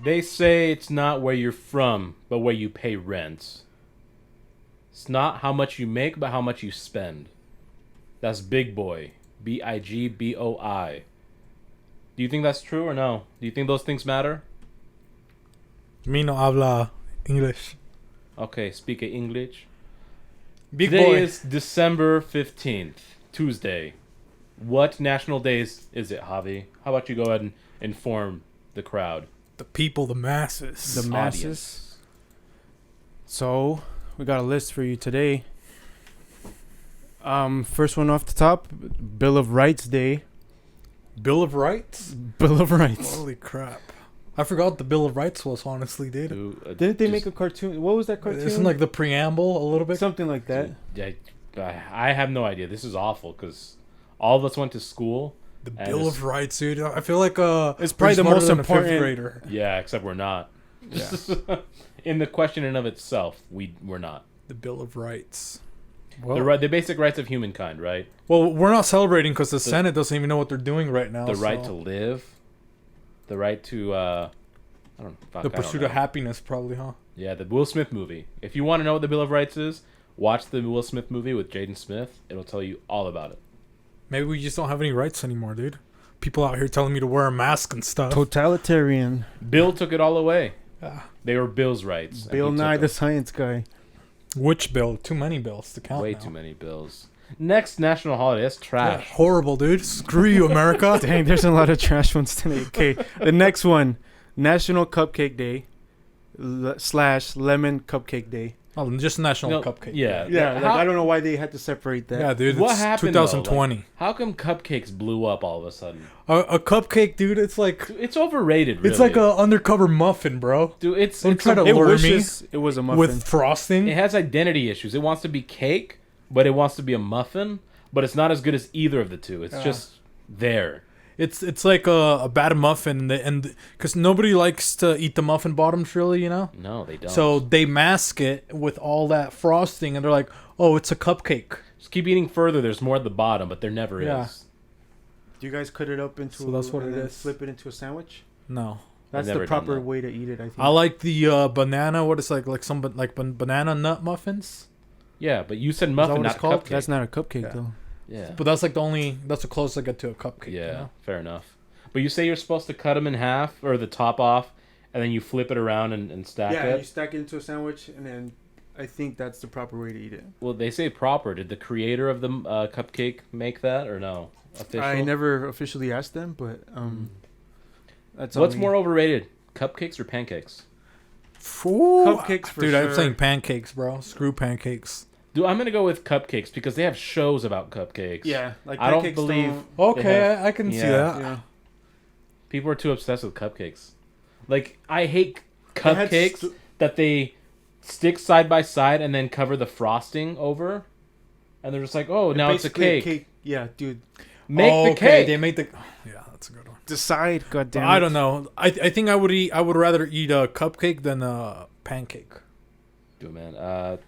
They say it's not where you're from, but where you pay rent. It's not how much you make, but how much you spend. That's Big Boy. Bigboi. Do you think that's true or no? Do you think those things matter? Me no habla English. Okay, speak English. Big Today boy. is December 15th, Tuesday. What national day is it, Javi? How about you go ahead and inform the crowd? The people, the masses. The masses. Audience. So we got a list for you today. First one off the top, Bill of Rights Day. Bill of Rights? Bill of Rights. Holy crap. I forgot what the Bill of Rights was, honestly, dude. Didn't they make a cartoon? What was that cartoon? Isn't like the preamble a little bit? Something like that. Yeah, I have no idea. This is awful because all of us went to school. The Bill of Rights, dude. I feel like it's probably the most important grader. Yeah, except we're not. Yeah. In the question in of itself, we're not. The Bill of Rights. Well, The basic rights of humankind, right? well, we're not celebrating because the Senate doesn't even know what they're doing right now. The right to live, the right to I don't know. the pursuit of happiness, probably, huh? Yeah, the Will Smith movie. If you want to know what the Bill of Rights is, watch the Will Smith movie with Jaden Smith. It'll tell you all about it. Maybe we just don't have any rights anymore, dude. People out here telling me to wear a mask and stuff. Totalitarian. Bill took it all away. Ah. They were Bill's rights. and Bill he Nye took the them. Science Guy. Which bill? Too many bills to count. Way now. too many bills. Next national holiday. That's Yeah, trash. horrible, dude. Screw you, America. Dang, there's a lot of trash ones today. Okay, the next one, National Cupcake Day / Lemon Cupcake Day. Oh, just National No, Cupcake. yeah. Yeah, How- like, I don't know why they had to separate that. Yeah, dude. What It's happened, though? 2020. How come cupcakes blew up all of a sudden? A cupcake, dude. It's like It's overrated. Really. it's like a undercover muffin, bro. dude. It's Don't it's try a- to It lure me wishes it was a muffin. with frosting. It has identity issues. It wants to be cake, but it wants to be a muffin. But it's not as good as either of the two. It's just there. It's like a bad muffin, and because nobody likes to eat the muffin bottoms, really, you know. No, they don't. So they mask it with all that frosting, and they're like, "Oh, it's a cupcake." just keep eating further. There's more at the bottom, but there never Yeah. is. Do you guys cut it up into? So that's what and it then is. Flip it into a sandwich. No, That's never the done proper that. way to eat it. I think. I like the banana. What is like some banana nut muffins. Yeah, but you said that muffin, what not it's called? cupcake. That's not a cupcake Yeah. though. Yeah. But that's like that's the closest I get to a cupcake. Yeah, You know? fair enough. But you say you're supposed to cut them in half, or the top off, and then you flip it around and stack Yeah, you it. stack it into a sandwich, and then I think that's the proper way to eat it. Well, they say proper. Did the creator of the cupcake make that, or no? Official? I never officially asked them, but that's What's on me. more overrated, cupcakes or pancakes? Cupcakes for Dude, sure. I'm saying pancakes, bro. Screw pancakes. Dude, I'm gonna go with cupcakes because they have shows about cupcakes. Yeah, like I don't pancakes believe Okay, They have- I can see yeah. that. Yeah. people are too obsessed with cupcakes. Like, I hate They had cupcakes that they stick side by side and then cover the frosting over, and they're just like, oh, now it's a Basically cake. Yeah, dude. Make the cake. They made the. Yeah, that's a good one. Decide, goddamn. I don't know. I think I would rather eat a cupcake than a pancake. Dude, man.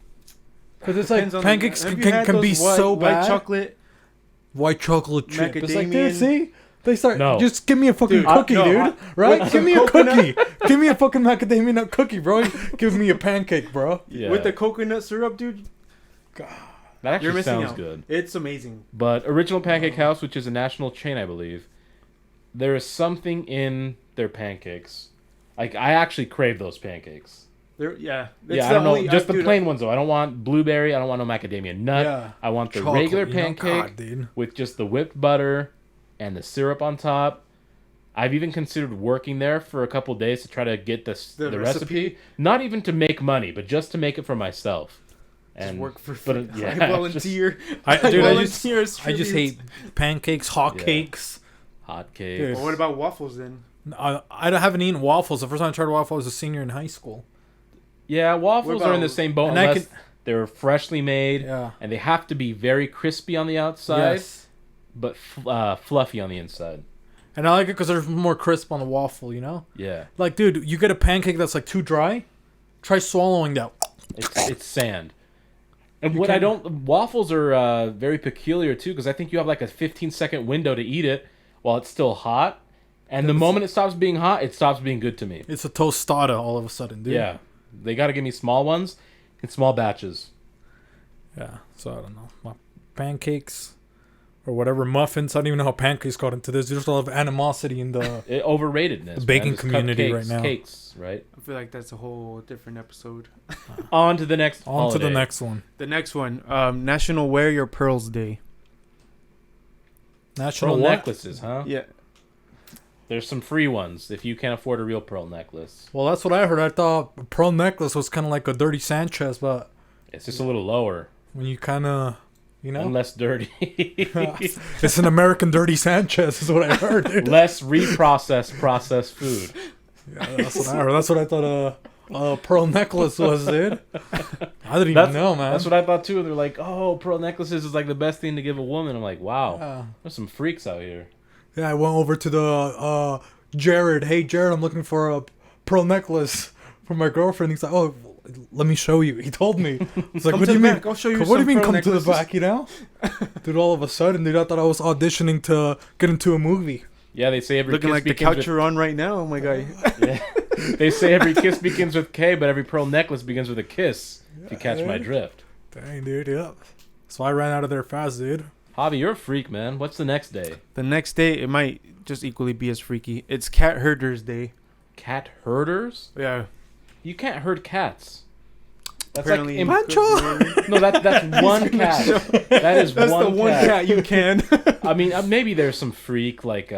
Because it's like Depends on pancakes have you can had be those so white bad. chocolate. White chocolate chip. It's like, dude, Macadamian- see? They start. No. Just give me a fucking Dude, cookie, no, dude. Right? with Give me some a coconut- cookie. Give me a fucking macadamia nut cookie, bro. Give me a pancake, bro. Yeah. With the coconut syrup, dude. that You're actually missing sounds out. good. It's amazing. But Original Pancake House, which is a national chain, I believe, there is something in their pancakes. Like, I actually crave those pancakes. Yeah. Yeah, I don't know. Just the plain ones, though. I don't want blueberry. I don't want no macadamia nut. Yeah. I want the Chocolate, regular you know? pancake God, dude. with just the whipped butter and the syrup on top. I've even considered working there for a couple days to try to get the recipe. Not even to make money, but just to make it for myself. Just And work for but free. yeah, I volunteer. Dude, I just volunteer hate pancakes, hot Yeah. cakes. hot cakes. Dude. Well, what about waffles then? I haven't eaten waffles. The first time I tried waffles, I was a senior in high school. Yeah, waffles What are in the about- same boat And I unless can- they're freshly made, Yeah. and they have to be very crispy on the outside, Yes. but fluffy on the inside. And I like it because there's more crisp on the waffle, you know? Yeah, Like, dude, you get a pancake that's like too dry. Try swallowing that. it's sand. And You what I can- don't waffles are very peculiar too because I think you have like a 15-second window to eat it while it's still hot. And the moment it stops being hot, it stops being good to me. It's a tostada all of a sudden, dude. Yeah. They got to give me small ones in small batches. Yeah. So I don't know. My pancakes or whatever muffins. I don't even know how pancakes got into this. There's a lot of animosity in the Overratedness. the baking There's community cupcakes, right now. Cakes, right? I feel like that's a whole different episode. On to the next On to the holiday. next one. The next one, National Wear Your Pearls Day. National Pearl what? necklaces, huh? Yeah. There's some free ones if you can't afford a real pearl necklace. Well, that's what I heard. I thought a pearl necklace was kind of like a dirty Sanchez, but It's just a little lower when you kind of, you know, and less dirty. it's an American dirty Sanchez, is what I heard. Dude. Less processed food. Yeah, that's what I heard. That's what I thought a pearl necklace was, dude. I didn't even know, man. That's what I thought too. They're like, oh, pearl necklaces is like the best thing to give a woman. I'm like, wow, Yeah. there's some freaks out here. Yeah, I went over to the Jared. Hey, Jared, I'm looking for a pearl necklace for my girlfriend. He's like, oh, let me show you. He told me. It's like, Come what to do you the mean? back, I'll show you What do some you mean pearl come to the necklaces. back, you know? Dude, all of a sudden, dude, I thought I was auditioning to get into a movie. Yeah, they say every Looking kiss like the begins couch you're on right now. Oh my god. Yeah. They say every kiss begins with K, but every pearl necklace begins with a kiss. If you catch my dude. drift. Dang, dude, yeah. So I ran out of there fast, dude. Javi, you're a freak, man. What's the next day? The next day, it might just equally be as freaky. It's Cat Herders Day. Cat herders? Yeah. You can't herd cats. That's Apparently, like Pancho! no, that's one cat. That is That's one the one cat you can. I mean, maybe there's some freak like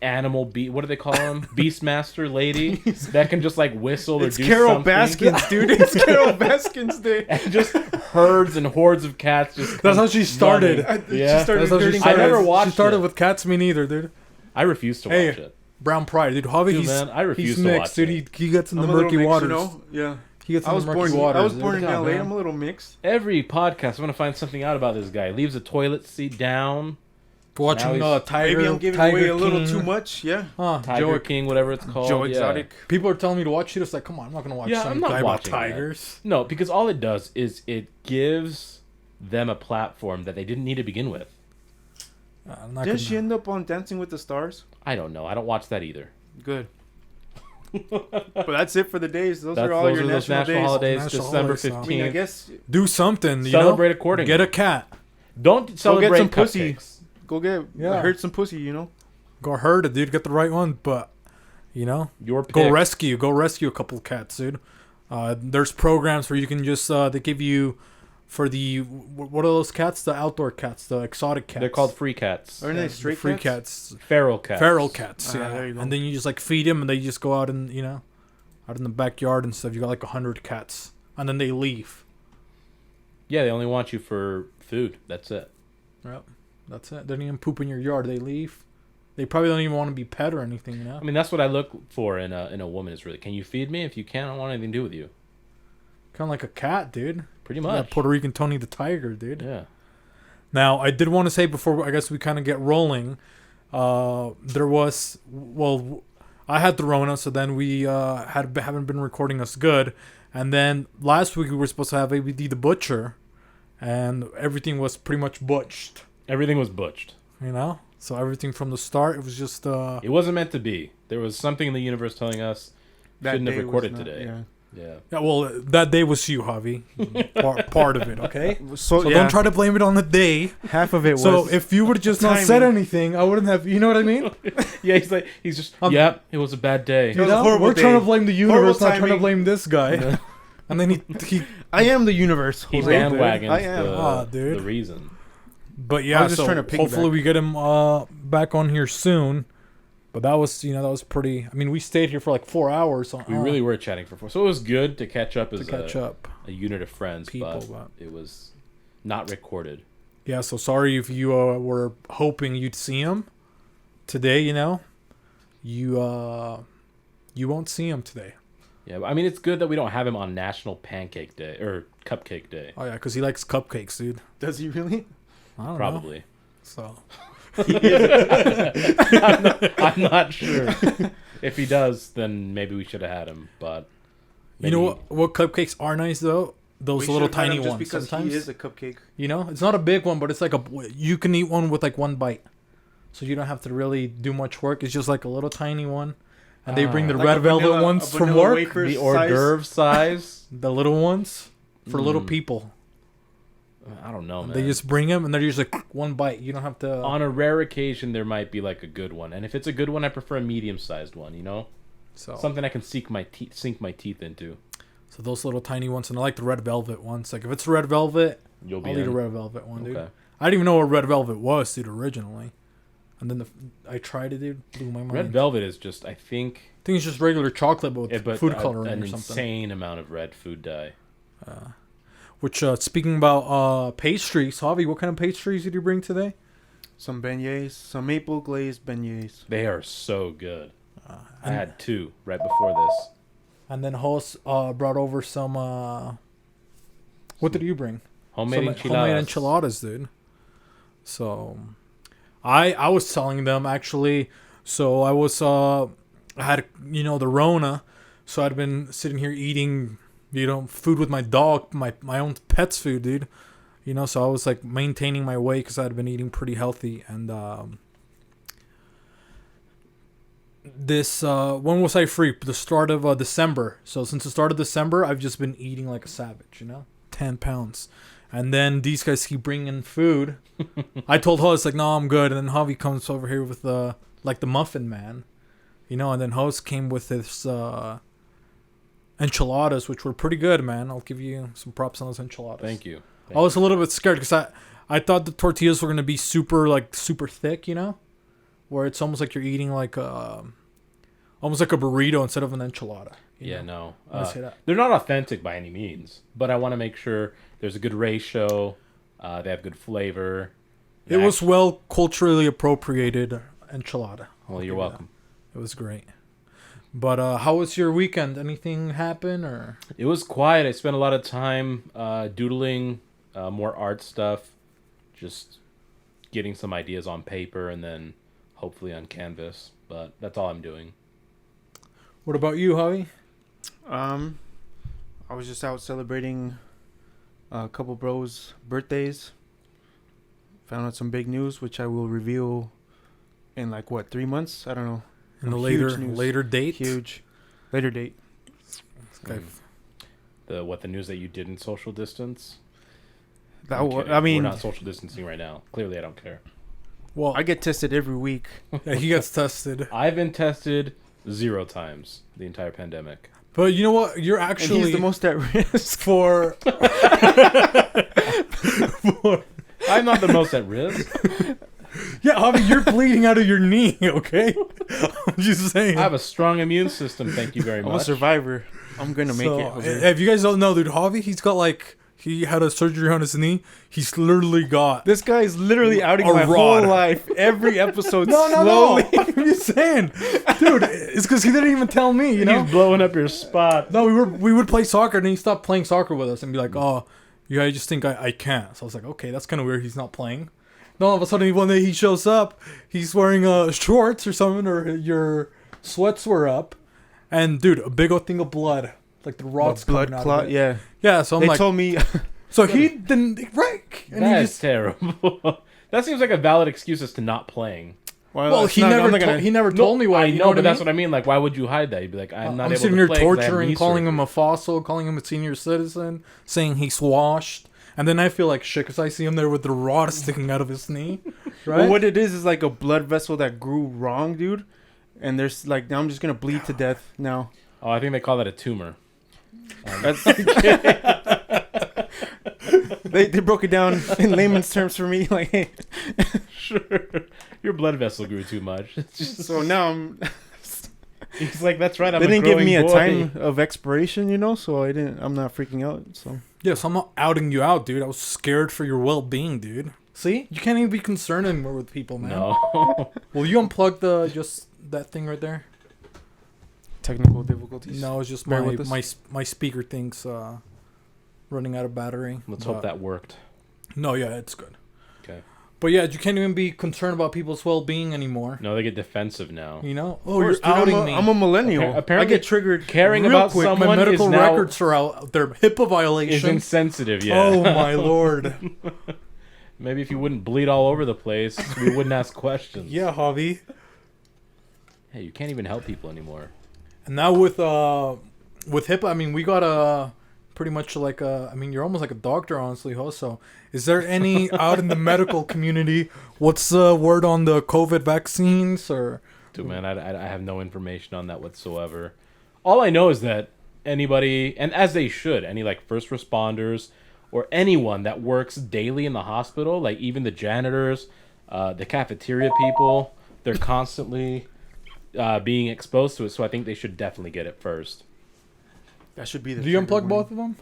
animal what do they call them? Beastmaster lady that can just like whistle or It's do Carol something. Baskins, dude. It's Carol Baskins Day. And just herds and hordes of cats just. That's how she started. running. She Yeah, started That's how she herding started. I never cats. watched She started it. with cats, me neither, dude. I refuse to watch Hey, it. Brown pride, dude. Javi, Dude, man, I refuse he's to mixed, watch dude. it. He gets in the I'm a little murky mixed, waters. you know? Yeah. He gets I in was the murky born. waters. I was dude. born in Yeah, LA. man. I'm a little mixed. Every podcast, I'm gonna find something out about this guy. Leaves a toilet seat down. Watching Now he's- Tiger. Maybe I'm giving Tiger away a little King. too much. Yeah. Huh, Tiger King, whatever it's called. Joe yeah. Exotic. People are telling me to watch it. It's like, come on, I'm not gonna watch Yeah, some I'm not guy about watching that. tigers. No, because all it does is it gives them a platform that they didn't need to begin with. I'm not Did she gonna. end up on Dancing with the Stars? I don't know. I don't watch that either. Good. But that's it for the days. Those Those are all your those national days. holidays. National December holidays, so. I mean, I 15th. guess Do something. You Celebrate know? accordingly. Get a cat. Don't celebrate some pussy. cupcakes. go get Yeah. hurt some pussy. You know. Go herd it, dude. Get the right one, but you know, Your pick. go rescue a couple of cats, dude. There's programs where you can just they give you for the what are those cats? The outdoor cats, the exotic cats. They're called free cats. Aren't they the straight free cats? cats. Feral cats. Feral cats, Ah, yeah. there you go. And then you just like feed them, and they just go out and out in the backyard and stuff. You got like 100 cats, and then they leave. Yeah, they only want you for food. That's it. Yep, that's it. They don't even poop in your yard. They leave. They probably don't even want to be pet or anything, you know. I mean, that's what I look for in a woman. Is really, can you feed me? If you can't, I don't want anything to do with you. Kind of like a cat, dude. Pretty Yeah, much. Puerto Rican Tony the Tiger, dude. Yeah. Now, I did want to say before I guess we kind of get rolling, there was I had the Rona, so then we haven't been recording us good, and then last week we were supposed to have ABD the Butcher, and everything was pretty much butched, Everything was butched. you know. So everything from the start, it was just It wasn't meant to be. There was something in the universe telling us shouldn't have day was recorded not- today. Yeah. Yeah. yeah. Well, that day was you, Javi, part of it, okay. So, So yeah, don't try to blame it on the day. half of it was. So if you would have just not said timing. anything, I wouldn't have. You know what I mean? Yeah, he's just, yep, it was a bad day. It was a You know? horrible We're trying day. to blame the universe, not trying to timing. blame this guy. And then he I am the universe. He Jose. bandwagons I am. the reason. But yeah, I was just so trying to piggyback. hopefully we get him back on here soon. But that was pretty. I mean, we stayed here for like 4 hours. We really were chatting for 4. So it was good to catch up as up. a unit of friends, People, but it was not recorded. Yeah, so sorry if you were hoping you'd see him today. You know, you won't see him today. Yeah, but I mean, it's good that we don't have him on National Pancake Day or Cupcake Day. Oh yeah, because he likes cupcakes, dude. Does he really? I don't know. Probably. So I'm not sure. If he does, then maybe we should have had him. But you know what cupcakes are nice though? Those We little should've had tiny him just ones. because Sometimes he is a cupcake. you know, it's not a big one, but it's like you can eat one with like one bite. so you don't have to really do much work. It's just like a little tiny one, and they bring the Like red a velvet vanilla- ones a from vanilla work. wafer The hors d'oeuvre size. The little ones for little people. I don't know, man. They just bring them, and they're usually like one bite. You don't have to. On a rare occasion, there might be like a good one, and if it's a good one, I prefer a medium-sized one. You know, So something I can sink my teeth into. So those little tiny ones, and I like the red velvet ones. Like if it's red velvet, You'll be I'll eat a in. red velvet one, dude. Okay. I didn't even know what red velvet was, dude, originally. And then I tried it, dude. Blew my mind. Red velvet is just, I think it's just regular chocolate, but with food coloring an or something. insane amount of red food dye. Which, speaking about pastries, Javi, what kind of pastries did you bring today? Some beignets, some maple glazed beignets. They are so good. I had 2 right before this. And then Host brought over some. What did you bring? Homemade enchiladas. Homemade enchiladas, dude. So, I was telling them actually. So I was I had the Rona, so I'd been sitting here eating food with my dog, my own pet's food, dude. So I was like maintaining my weight because I'd been eating pretty healthy. And this when was I free? The start of December. So since the start of December, I've just been eating like a savage. 10 pounds. And then these guys keep bringing in food. I told Host like, no, I'm good. And then Javi comes over here with the muffin man, and then Host came with this enchiladas, which were pretty good, man. I'll give you some props on those enchiladas. Thank you. I was a little bit scared because I thought the tortillas were gonna be super thick, where it's almost like you're eating like almost like a burrito instead of an enchilada. Yeah, no. Say that. They're not authentic by any means, but I want to make sure there's a good ratio. They have good flavor. It was well culturally appropriated enchilada. Well, you're welcome. It was great. But how was your weekend? Anything happen or? It was quiet. I spent a lot of time doodling, more art stuff, just getting some ideas on paper and then hopefully on canvas. But that's all I'm doing. What about you, Javi? I was just out celebrating a couple bros' birthdays. Found out some big news, which I will reveal in 3 months? I don't know. In the Huge news. later date? Huge. Later date. Okay. The news that you didn't social distance? That I'm wa- kidding. I mean, we're not social distancing right now. Clearly, I don't care. Well, I get tested every week. yeah, he gets tested. I've been tested 0 times the entire pandemic. But you know what? You're And actually he's the most at risk. for I'm not the most at risk. yeah, Javi, you're bleeding out of your knee. Okay, I'm just saying. I have a strong immune system. Thank you very I'm a much. survivor. I'm gonna make it. Jose. If you guys don't know, dude, Javi, he's got he had a surgery on his knee. He's literally got This guy is literally outing A my rod. whole life. Every episode, no. slowly. I'm just saying, dude. It's because he didn't even tell me. You know. He's blowing up your spot. No, we would play soccer, and he stopped playing soccer with us, and be like, "Oh, yeah, I just think I can't." So I was like, "Okay, that's kind of weird. He's not playing." Then all of a sudden, one day he shows up. He's wearing shorts or something, or your sweats were up, and dude, a big old thing of blood, like the rods Blood coming out clot. of it. Yeah. Yeah. So I'm They like, told me. so he didn't right, and he That's just. terrible. That seems like a valid excuse as to not playing. Well, it's he not- never I'm not gonna- he never told me why. I know, You know what but I that's mean? what I mean. Like, why would you hide that? You'd be like, I'm not I'm able sitting to here play 'cause I have torturing, knee calling him surgery. a fossil, calling him a senior citizen, saying he's washed, and then I feel like shit because I see him there with the rod sticking out of his knee. Right? Well, what it is like a blood vessel that grew wrong, dude. And there's now I'm just gonna bleed to death now. Oh, I think they call that a tumor. That's they broke it down in layman's terms for me. Like, hey. Sure. Your blood vessel grew too much. It's just, So now I'm. he's like, that's right. I'm They didn't give me a growing boy." time of expiration, so I'm not freaking out. So Yes, I'm not outing you out, dude. I was scared for your well-being, dude. See, you can't even be concerned anymore with people, man. No. Will you unplug that thing right there? technical difficulties. No, it's just Bear with my speaker thing's running out of battery. Let's hope that worked. No, yeah, it's good. Okay. But yeah, you can't even be concerned about people's well-being anymore. No, they get defensive now. You know? Of Oh, course, you're dude, outing I'm me. a millennial. Apparently I get triggered. Caring real about quick. someone My medical is now, records are out. They're HIPAA is violation. insensitive. Yeah. Oh my lord. Maybe if you wouldn't bleed all over the place, we wouldn't ask questions. Yeah, Javi. Hey, you can't even help people anymore. And now with HIPAA, I mean, we got a pretty much like I mean, you're almost like a doctor, honestly. Also, is there any out in the medical community? What's the word on the COVID vaccines or? Dude, man, I have no information on that whatsoever. All I know is that anybody, and as they should, any like first responders or anyone that works daily in the hospital, like even the janitors, the cafeteria people, they're constantly being exposed to it. So I think they should definitely get it first. That should be the. Do you trigger unplug warning. both of them?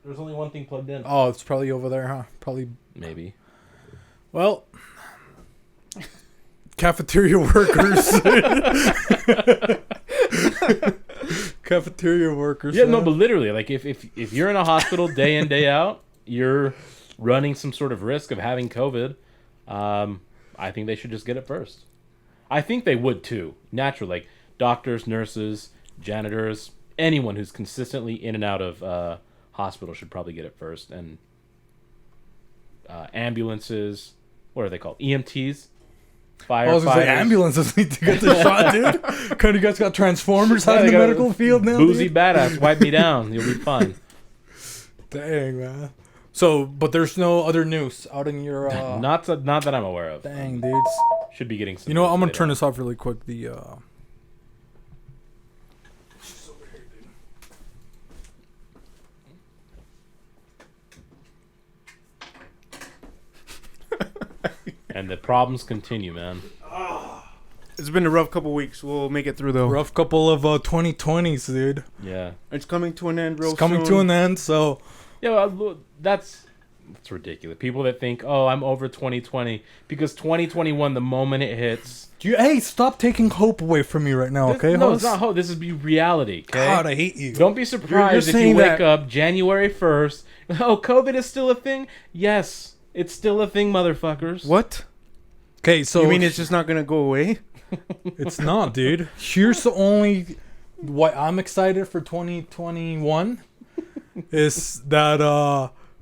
There's only one thing plugged in. Oh, it's probably over there, huh? Probably. Maybe. Well, cafeteria workers. Cafeteria workers. Yeah, no, but literally, like if you're in a hospital day in, day out, you're running some sort of risk of having COVID. I think they should just get it first. I think they would too. Naturally, like doctors, nurses, janitors, anyone who's consistently in and out of hospital should probably get it first. And ambulances, what are they called? EMTs, firefighters. I was gonna say ambulances need to get the shot, dude. Kind of, you guys got transformers out in the medical field now. Boozy dude? badass, wipe me down. You'll be fine. Dang, man. So, but there's no other news out in your. Not that I'm aware of. Dang, dudes. Should be getting some. You know what? news I'm gonna later turn on. this off really quick. The. And the problems continue, man. It's been a rough couple weeks. We'll make it through though. Rough couple of 2020s, dude. Yeah. It's coming to an end real It's coming soon. to an end, so. Yeah, well, that's ridiculous. People that think, oh, I'm over 2020 because 2021, the moment it hits. Hey, stop taking hope away from me right now, okay? No, Hoss? it's not hope. This is reality. Okay. God, I hate you. Don't be surprised if you saying wake that- up January 1st. Oh, COVID is still a thing. Yes, it's still a thing, motherfuckers. What? Okay, so You mean it's just not gonna go away? it's not, dude. Here's the only why I'm excited for 2021 is that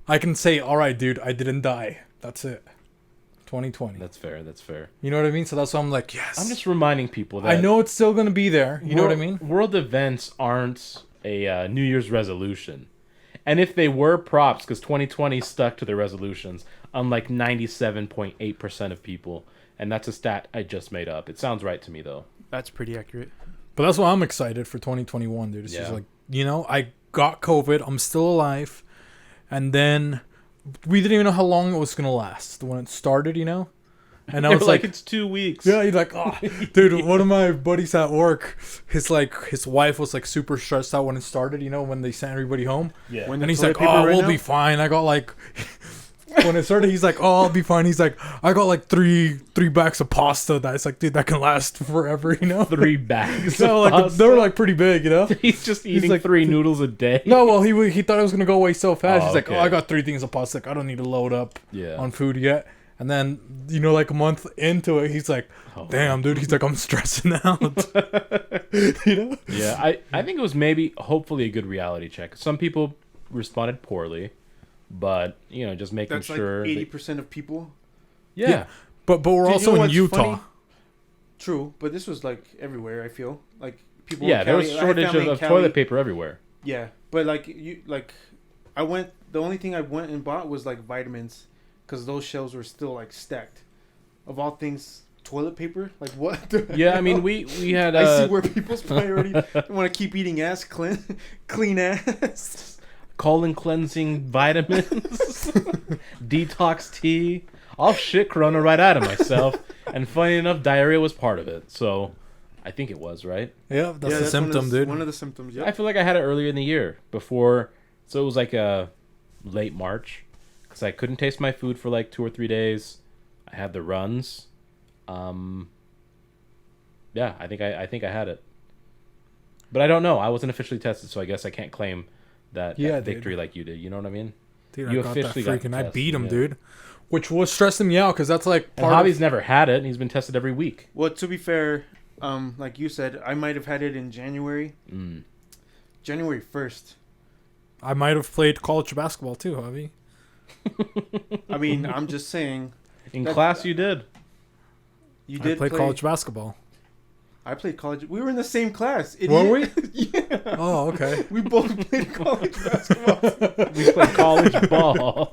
I can say, all right, dude, I didn't die. That's it. 2020. That's fair. That's fair. You know what I mean? So that's why I'm like, yes. I'm just reminding people that I know it's still gonna be there. You know what I mean? World events aren't a New Year's resolution. And if they were, props, because 2020 stuck to their resolutions, unlike 97.8% of people. And that's a stat I just made up. It sounds right to me, though. That's pretty accurate. But that's why I'm excited for 2021, dude. It's just Yeah. like, you know, I got COVID. I'm still alive. And then we didn't even know how long it was going to last when it started, you know? And I They was were like, it's 2 weeks. yeah, you're like, oh, dude, one of my buddies at work, his wife was like super stressed out when it started, you know, when they sent everybody home. Yeah. When And the he's toilet like, paper oh, ran we'll out? be fine. I got like, when it started, he's like, oh, I'll be fine. He's like, I got like three bags of pasta. That's like, dude, that can last forever, you know? 3 bags. So of like, pasta. they were like pretty big, you know? He's just eating like- 3 noodles a day. No, well, he thought it was gonna go away so fast. Oh, He's like, okay. oh, I got 3 things of pasta. Like, I don't need to load up Yeah. on food yet. And then, you know, like a month into it, he's like, Oh. damn, dude. He's like, I'm stressing out. You know? Yeah, I think it was maybe, hopefully, a good reality check. Some people responded poorly, but, you know, just making That's sure. like that- 80% of people. yeah. But we're Dude, you also know in what's Utah. funny? True, but this was like everywhere. I feel like people. Yeah, in there was Cali- I had shortage family in of Cali. toilet paper everywhere. Yeah, but I went. The only thing I went and bought was like vitamins, because those shelves were still like stacked. Of all things, toilet paper. Like what? the Yeah, I mean, hell? we had. I see where people's priority. Want to keep eating ass, clean ass. colon cleansing vitamins, detox tea. I'll shit Corona right out of myself. And funny enough, diarrhea was part of it. So I think it was, right? Yeah, that's the symptom, dude. One of the symptoms. Yeah. I feel like I had it earlier in the year before. So it was like late March because I couldn't taste my food for like 2 or 3 days. I had the runs. Yeah, I think I had it. But I don't know. I wasn't officially tested, so I guess I can't claim that victory like you did. You know what I mean? Dude, You I got that officially got freaking. I tested, beat him, yeah. dude. Which was stressing me out because that's like And part Javi's of. never had it, and he's been tested every week. Well, to be fair, like you said, I might have had it in January. January 1st. I might have played college basketball too, Javi. I mean, I'm just saying. In class, you did. You I did played play college basketball. I played college. We were in the same class. Idiot. Were we? Yeah. Oh, okay. We both played college basketball. We played college ball.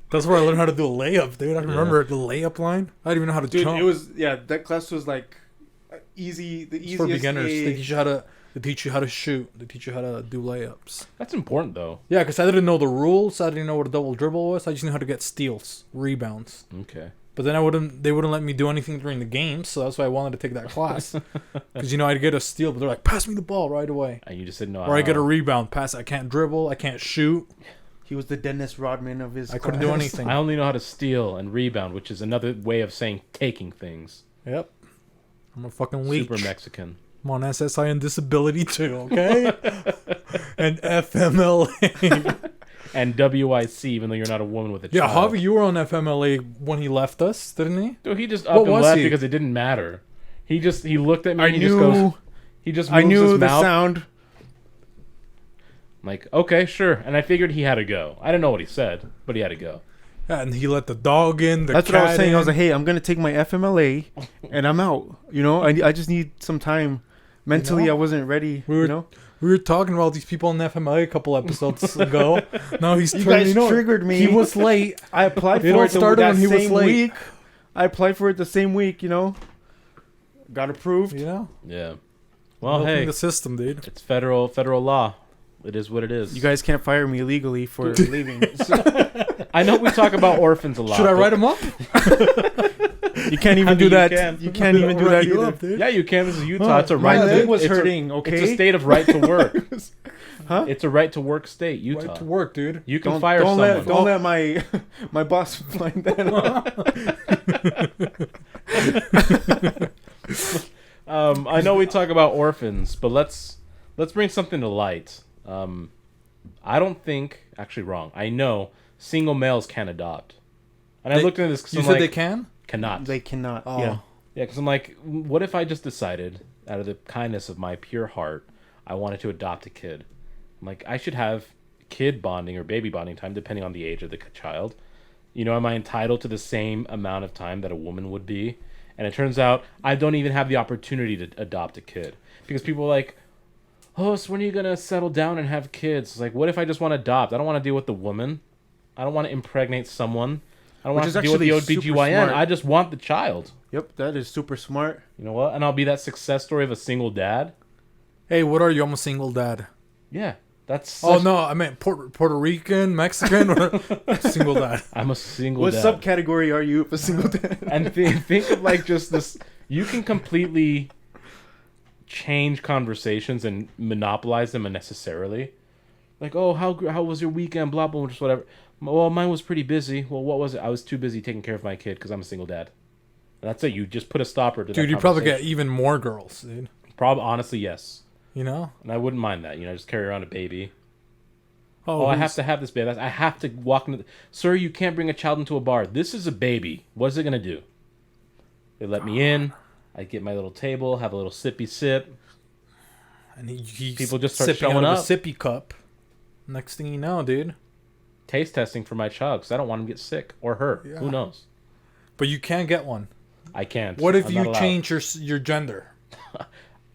That's where I learned how to do a layup, dude. I remember the layup line. I didn't even know how to Dude, jump. it was that class was like easy. The It's easiest for beginners. A. They teach you how to. They teach you how to shoot. They teach you how to do layups. That's important, though. Yeah, because I didn't know the rules. I didn't know what a double dribble was. I just knew how to get steals, rebounds. Okay. But then they wouldn't let me do anything during the game, so that's why I wanted to take that class. Because I'd get a steal, but they're like, pass me the ball right away. And you just didn't know Or I get a rebound pass. I can't dribble. I can't shoot. He was the Dennis Rodman of his. I couldn't do anything. I only know how to steal and rebound, which is another way of saying taking things. Yep. I'm a fucking leech. Super Mexican. I'm on SSI and disability too, okay? And FMLA. And WIC, even though you're not a woman with a Yeah, child. Javi, you were on FMLA when he left us, didn't he? Dude, he just What up and was left he? because it didn't matter. He looked at me I and he knew. just goes... He just moves I knew his the mouth. sound. I'm like, okay, sure. And I figured he had to go. I didn't know what he said, but he had to go. Yeah, and he let the dog in, the That's cat what I was saying. in. I was like, hey, I'm gonna take my FMLA, and I'm out. I just need some time. Mentally, I wasn't ready. We were talking about these people in FMLA a couple episodes ago. Now he's You guys triggered me. He was late. I applied It for all it started that when he was same late. week. I applied for it the same week. Got approved. Yeah. Well, Milking hey, the system, dude. it's federal law. It is what it is. You guys can't fire me illegally for leaving. I know we talk about orphans a lot. Should I but- write him up? You can't even I do mean, that. you can. You can't even do Write that you either. up, dude. Yeah, you can. This is Utah. It's a right. My to- leg was it's a- hurting. Okay. It's a state of right to work. Huh? It's a right to work state, Utah. Right to work, dude. You can Don't fire don't someone. let don't let my boss find that out. I know we talk about orphans, but let's bring something to light. I don't think, actually wrong. I know single males can adopt, and I looked into this. 'Cause You I'm said like, they can? cannot. They cannot. Oh. Yeah. Yeah, because I'm like, what if I just decided, out of the kindness of my pure heart, I wanted to adopt a kid? I'm like, I should have kid bonding or baby bonding time, depending on the age of the child. Am I entitled to the same amount of time that a woman would be? And it turns out I don't even have the opportunity to adopt a kid. Because people are like, oh, so when are you going to settle down and have kids? It's like, what if I just want to adopt? I don't want to deal with the woman. I don't want to impregnate someone. I don't want to have to deal with the actually super OBGYN. smart. I just want the child. Yep. That is super smart. You know what? And I'll be that success story of a single dad. Hey, what are you? I'm a single dad. Yeah. That's Oh, no. I meant Puerto Rican, Mexican, or single dad. I'm a single What dad. subcategory are you if a single dad? And think of like just this. You can completely change conversations and monopolize them unnecessarily. Like, oh, how was your weekend? Blah, blah, just whatever. Well, mine was pretty busy. Well, what was it? I was too busy taking care of my kid because I'm a single dad. And that's it. You just put a stopper to that Dude, you probably get conversation. even more girls, dude. Honestly, yes. And I wouldn't mind that. Just carry around a baby. Oh, Oh, I have to have this baby. I have to walk into... Sir, you can't bring a child into a bar. This is a baby. What is it going to do? They let me in. I get my little table, have a little sippy sip. And he's People just start sipping showing out up. of a sippy cup. Next thing you know, dude. Taste testing for my child because I don't want him to get sick or hurt. Yeah. Who knows? But you can't get one. I can't. What if I'm not you allowed. change your gender?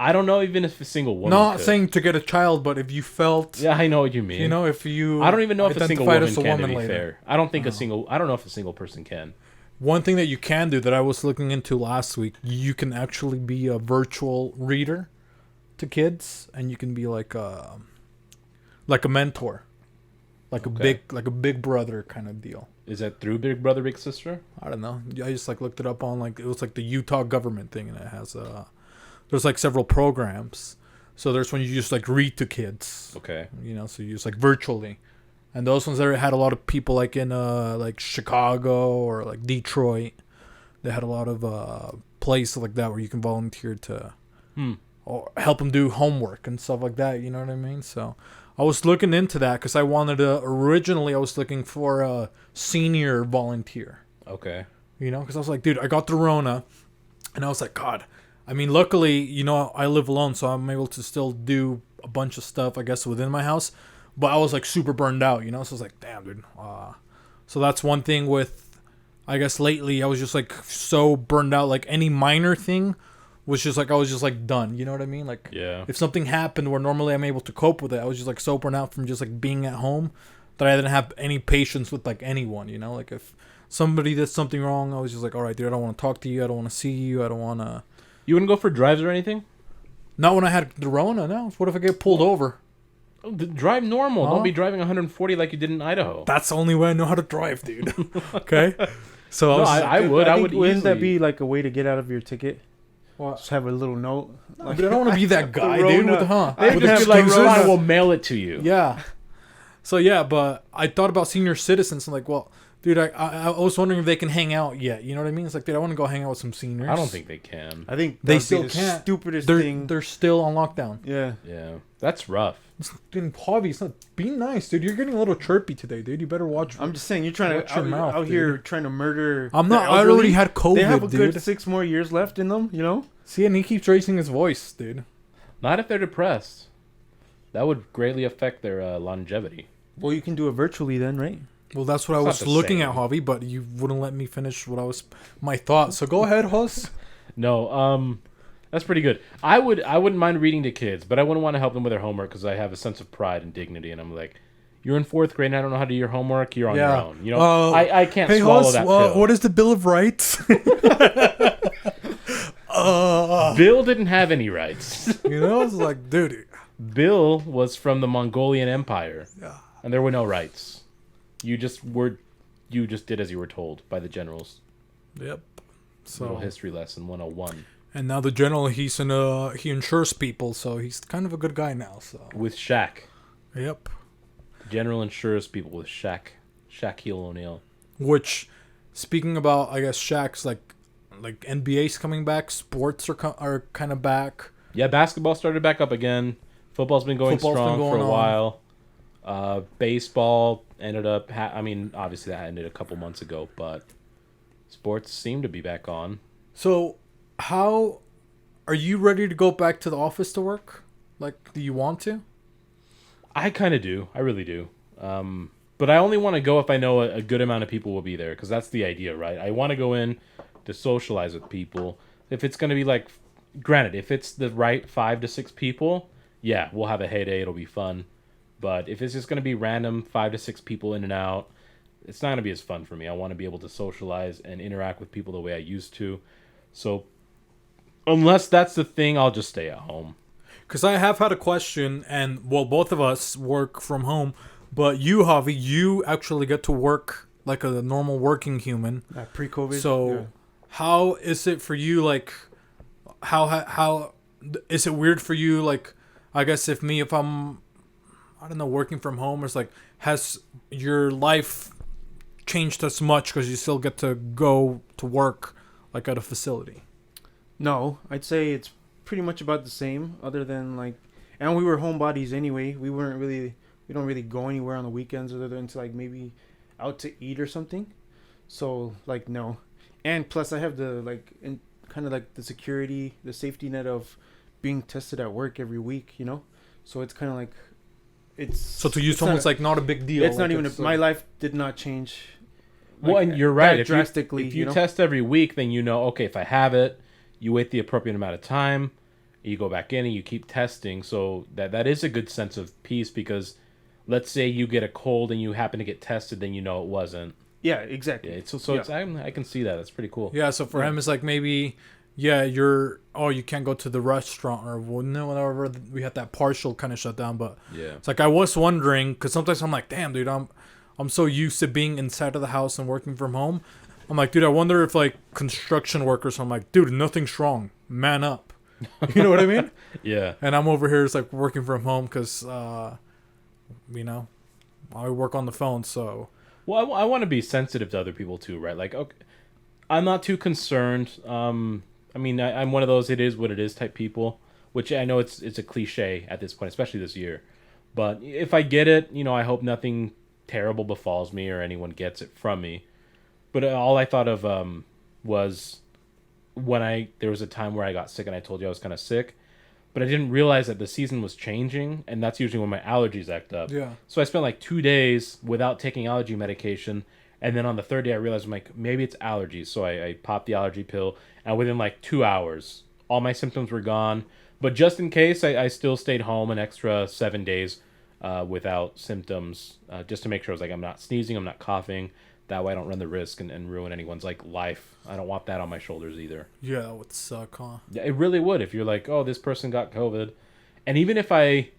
I don't know even if a single woman Not could. saying to get a child, but if you felt, Yeah, I know what you mean. if you... I don't even know if a single identified woman as a can, to be later. fair. I don't think I don't know if a single person can. One thing that you can do that I was looking into last week, you can actually be a virtual reader to kids, and you can be like a mentor, like Okay. a big brother kind of deal. Is that through Big Brother, Big Sister? I don't know. I just looked it up on it was the Utah government thing, and it has there's several programs. So there's when you just read to kids, Okay. so you just virtually, and those ones there had a lot of people in Chicago or Detroit. They had a lot of places like that where you can volunteer to or help them do homework and stuff like that. You know what I mean? So I was looking into that because I wanted to. Originally, I was looking for a senior volunteer. Okay. Because I was like, dude, I got the Rona, and I was like, God. I mean, luckily, I live alone, so I'm able to still do a bunch of stuff, I guess, within my house. but I was like super burned out, So I was like, damn, dude. So that's one thing with, I guess lately I was just like so burned out. Like any minor thing was just like, I was just like done. You know what I mean? Like if something happened where normally I'm able to cope with it, I was just like so burned out from just like being at home that I didn't have any patience with like anyone, Like if somebody did something wrong, I was just like, all right, dude, I don't want to talk to you. I don't want to see you. I don't want to. You wouldn't go for drives or anything? Not when I had the Rona, no. What if I get pulled over? Drive normal. Don't be driving 140 like you did in Idaho. That's the only way I know how to drive, dude. Okay? So No, I would. I would Wouldn't that easily. be like a way to get out of your ticket? What? Just have a little note. But I don't want to be that guy, dude. Rona. With the, They'd with just be like, excuses. fine, we'll mail it to you. Yeah. So, yeah, but I thought about senior citizens. I'm like, well, dude, I was wondering if they can hang out yet. You know what I mean? It's like, dude, I want to go hang out with some seniors. I don't think they can. I think They that'd be still the can't. Stupidest they're, thing. They're still on lockdown. Yeah. Yeah, that's rough. Dude, Javi, it's not. Be nice, dude. You're getting a little chirpy today, dude. You better watch. I'm just saying, you're trying Watch to your mouth, out here dude. trying to murder. I'm not. the I elderly. already had COVID, They have a dude. good 6 more years left in them. See, and he keeps raising his voice, dude. Not if they're depressed. That would greatly affect their longevity. Well, you can do it virtually then, right? Well, that's what It's I not was the looking same. at, Javi, but you wouldn't let me finish what I was my thought. So go ahead, Hus. No, that's pretty good. I wouldn't mind reading to kids, but I wouldn't want to help them with their homework because I have a sense of pride and dignity, and I'm like, you're in 4th grade and I don't know how to do your homework. You're on your own. I can't Hey, swallow Hus, that pill. what is the Bill of Rights? Bill didn't have any rights. It's like, dude. Bill was from the Mongolian Empire, Yeah. and there were no rights. You just did as you were told by the generals. Yep. Little So, history lesson 101 and now the general, he insures people, so he's kind of a good guy now. So, with Shaq. yep. General insures people with Shaquille O'Neal. Which, speaking about, I guess Shaq's like NBA's coming back, sports are kind of back. Yeah, basketball started back up again. Football's been going strong for a while. Baseball ended up. Obviously that ended a couple months ago, but sports seem to be back on. So, how are you ready to go back to the office to work? Like, do you want to? I kind of do. I really do. But I only want to go if I know a good amount of people will be there, because that's the idea, right? I want to go in to socialize with people. If it's going to be like, granted, if it's the right 5 to 6 people, yeah, we'll have a heyday. It'll be fun. But if it's just going to be random 5 to 6 people in and out, it's not going to be as fun for me. I want to be able to socialize and interact with people the way I used to. So unless that's the thing, I'll just stay at home. Because I have had a question, and well, both of us work from home, but you, Javi, you actually get to work like a normal working human. Pre-COVID. So, yeah. how is it for you? Like, how is it weird for you? Like, I guess if I'm, I don't know, working from home, it's like, has your life changed as much because you still get to go to work like at a facility? No, I'd say it's pretty much about the same, other than like, and we were homebodies anyway. We don't really go anywhere on the weekends other than to like maybe out to eat or something. So like, no. And plus I have the kind of like the security, the safety net of being tested at work every week, So it's kind of like, so to you, it's almost like not a big deal. It's like not even my life did not change. Well, and you're right. If drastically, if you test every week, then okay, if I have it, you wait the appropriate amount of time, you go back in and you keep testing. So that is a good sense of peace, because let's say you get a cold and you happen to get tested, then it wasn't. Yeah, exactly. Yeah, it's I can see that. That's pretty cool. Yeah, so for him, it's like maybe, you can't go to the restaurant or whatever. We had that partial kind of shutdown, but Yeah. it's like I was wondering, because sometimes I'm like, damn, dude, I'm so used to being inside of the house and working from home. I'm like, dude, I wonder if like construction workers, I'm like, dude, nothing's wrong. Man up. You know what I mean? Yeah. And I'm over here, it's like working from home because, I work on the phone, so. Well, I want to be sensitive to other people too, right? Like, okay, I'm not too concerned. I'm one of those it is what it is type people, which I know it's a cliche at this point, especially this year. But if I get it, I hope nothing terrible befalls me or anyone gets it from me. But all I thought of was when there was a time where I got sick, and I told you I was kind of sick. but I didn't realize that the season was changing, and that's usually when my allergies act up. Yeah. So I spent like 2 days without taking allergy medication, and then on the third day I realized I'm like, maybe it's allergies. So I popped the allergy pill, and within like 2 hours, all my symptoms were gone. But just in case, I still stayed home an extra 7 days without symptoms, just to make sure I was like, I'm not sneezing, I'm not coughing. That way I don't run the risk and ruin anyone's like life. I don't want that on my shoulders either. Yeah, that would suck, huh? Yeah, it really would if you're like, oh, this person got COVID. And even if I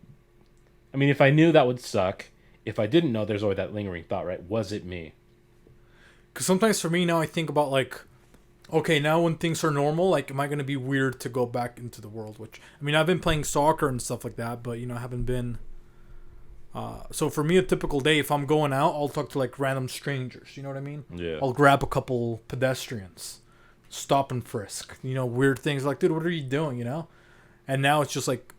knew that would suck, if I didn't know, there's always that lingering thought, right? Was it me? Because sometimes for me now, I think about like, okay, now when things are normal, like, am I going to be weird to go back into the world? Which, I mean, I've been playing soccer and stuff like that, but, you know, I haven't been... so for me, a typical day, if I'm going out, I'll talk to like random strangers. You know what I mean? Yeah. I'll grab a couple pedestrians, stop and frisk. You know, weird things like, dude, what are you doing? You know? And now it's just like,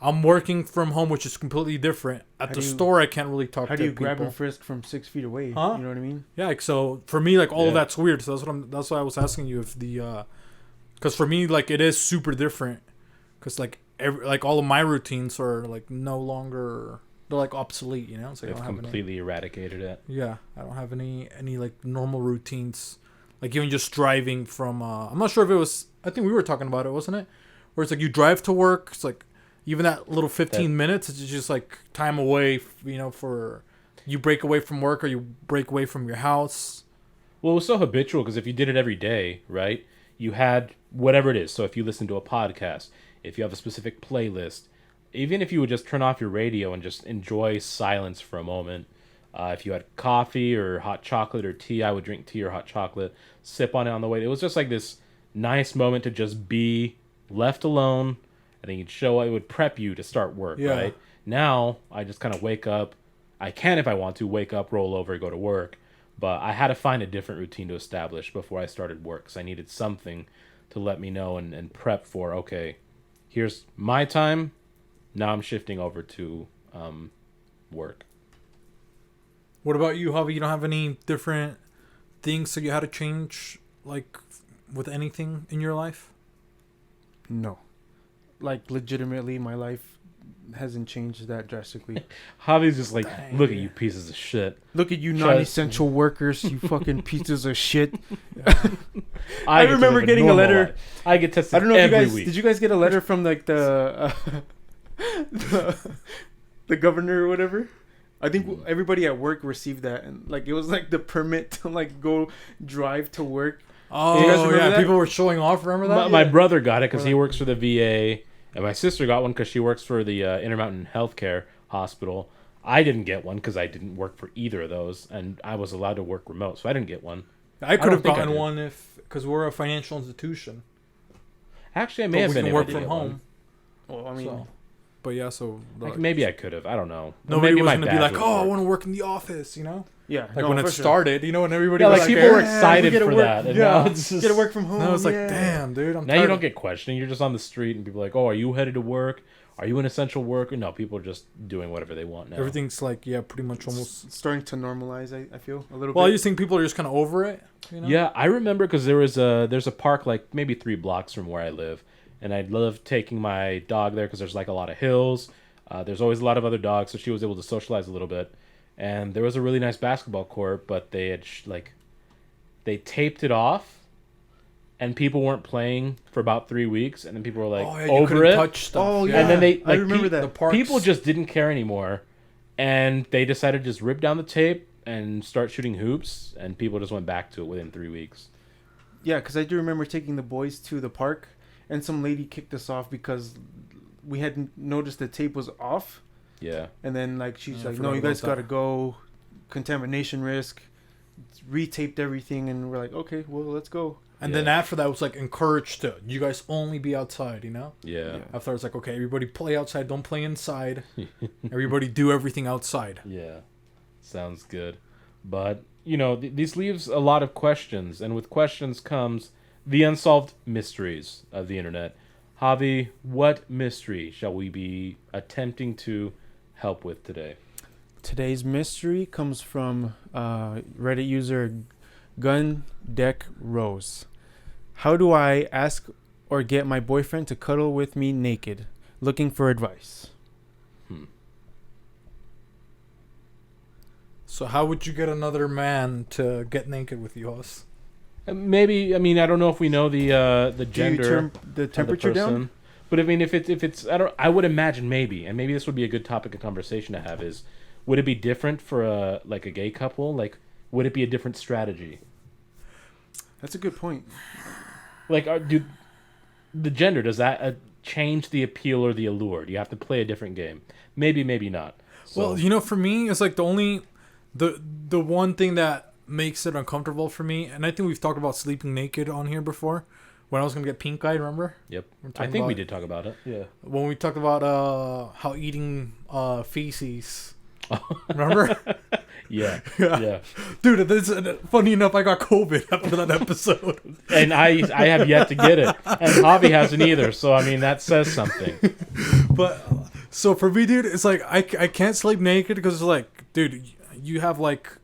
I'm working from home, which is completely different. At the store, I can't really talk to people. How do you grab and frisk from 6 feet away? Huh? You know what I mean? Yeah, like, so for me, like, all of that's weird. So that's why I was asking you if the, because for me, like, it is super different. Because like all of my routines are like no longer, they're like obsolete. You know, it's like They've completely eradicated it. Yeah, I don't have any like normal routines. Like even just driving from, I'm not sure if it was, I think we were talking about it, wasn't it? Where it's like you drive to work, it's like even that little 15 minutes, it's just like time away, you know, for you break away from work or you break away from your house. Well, it was so habitual because if you did it every day, right, you had whatever it is. So if you listen to a podcast, if you have a specific playlist, even if you would just turn off your radio and just enjoy silence for a moment, if you had coffee or hot chocolate or tea, I would drink tea or hot chocolate, sip on it on the way. It was just like this nice moment to just be left alone. I think it would prep you to start work, right? Now, I just kind of wake up. I can, if I want to, wake up, roll over, go to work. But I had to find a different routine to establish before I started work. Because I needed something to let me know and prep for, okay, here's my time. Now I'm shifting over to work. What about you, Javi? You don't have any different things that you had to change, like, with anything in your life? No. Like, legitimately, my life hasn't changed that drastically. Javi's just like, look at you pieces of shit. Look at you non-essential workers, you fucking pieces of shit. I remember getting a letter. Life. I get tested I don't know if you guys... week. Did you guys get a letter from, like, the governor or whatever? I think everybody at work received that. And, like, it was, like, the permit to, like, go drive to work. Oh, you guys remember that? People were showing off. Remember that? My brother got it because he works for the VA, and my sister got one because she works for the Intermountain Healthcare Hospital. I didn't get one because I didn't work for either of those, and I was allowed to work remote, so I didn't get one. I could have gotten one because we're a financial institution. Actually, I may have been able to work from home. Well, I mean... So. But yeah, so... Like, maybe I could have. I don't know. Nobody was going to be like, oh, I want to work in the office, you know? Yeah. Like when it started, you know, and everybody was like... people were excited for that. And now it's just... Get to work from home. And I was like, damn, dude, I'm Now you don't get questioning. You're just on the street and people are like, oh, are you headed to work? Are you an essential worker? No, people are just doing whatever they want now. Everything's like, yeah, pretty much almost... It's starting to normalize, I feel, a little bit. Well, I just think people are just kind of over it, you know? Yeah, I remember because there's a park like maybe 3 blocks from where I live. And I love taking my dog there because there's like a lot of hills. There's always a lot of other dogs, so she was able to socialize a little bit. And there was a really nice basketball court, but they had they taped it off, and people weren't playing for about 3 weeks, and then people were like over it. Touch stuff. Oh yeah, and then I remember that. People just didn't care anymore, and they decided to just rip down the tape and start shooting hoops, and people just went back to it within 3 weeks. Yeah, because I do remember taking the boys to the park, and some lady kicked us off because we hadn't noticed the tape was off. Yeah. And then, like, she's like, no, you guys got to go. Contamination risk. Retaped everything. And we're like, okay, well, let's go. And then after that, it was, like, encouraged to, you guys only be outside, you know? Yeah. After it's like, okay, everybody play outside. Don't play inside. Everybody do everything outside. Yeah. Sounds good. But, you know, this leaves a lot of questions. And with questions comes the unsolved mysteries of the internet. Javi, what mystery shall we be attempting to help with today? Today's mystery comes from Reddit user Gun Deck Rose. How do I ask or get my boyfriend to cuddle with me naked? Looking for advice. So how would you get another man to get naked with you, Hoss? Maybe, I mean, I don't know if we know the gender, Do you turn the temperature down? but I mean, if it's, I would imagine maybe, and maybe this would be a good topic of conversation to have. Is would it be different for a gay couple? Like, would it be a different strategy? That's a good point. Like, do the gender, does that change the appeal or the allure? Do you have to play a different game? Maybe, maybe not. So, Well, for me, it's like the one thing that makes it uncomfortable for me, and I think we've talked about sleeping naked on here before. When I was gonna get pink eyed, remember? Yep. I think we did talk about it. Yeah. When we talked about how eating feces. Remember? Yeah. Yeah. Dude, funny enough, I got COVID after that episode. And I have yet to get it. And Javi hasn't either. So, I mean, that says something. But, so for me, dude, it's like, I can't sleep naked because it's like, dude, you have like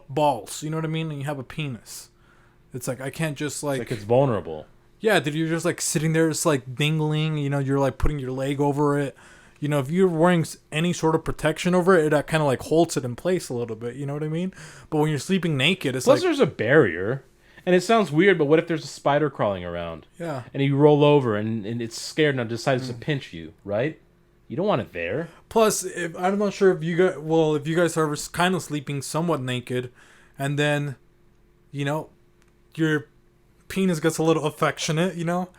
balls, you know what I mean? And you have a penis. It's like, I can't just like... It's vulnerable. Yeah, dude, you're just like sitting there, it's like dingling, you're like putting your leg over it. If you're wearing any sort of protection over it, that kind of like holds it in place a little bit. You know what I mean? But when you're sleeping naked, it's Plus, like... there's a barrier. And it sounds weird, but what if there's a spider crawling around? Yeah. And you roll over and it's scared and decides to pinch you, right? You don't want it there. Plus, I'm not sure if you guys are kind of sleeping somewhat naked, and then, your penis gets a little affectionate,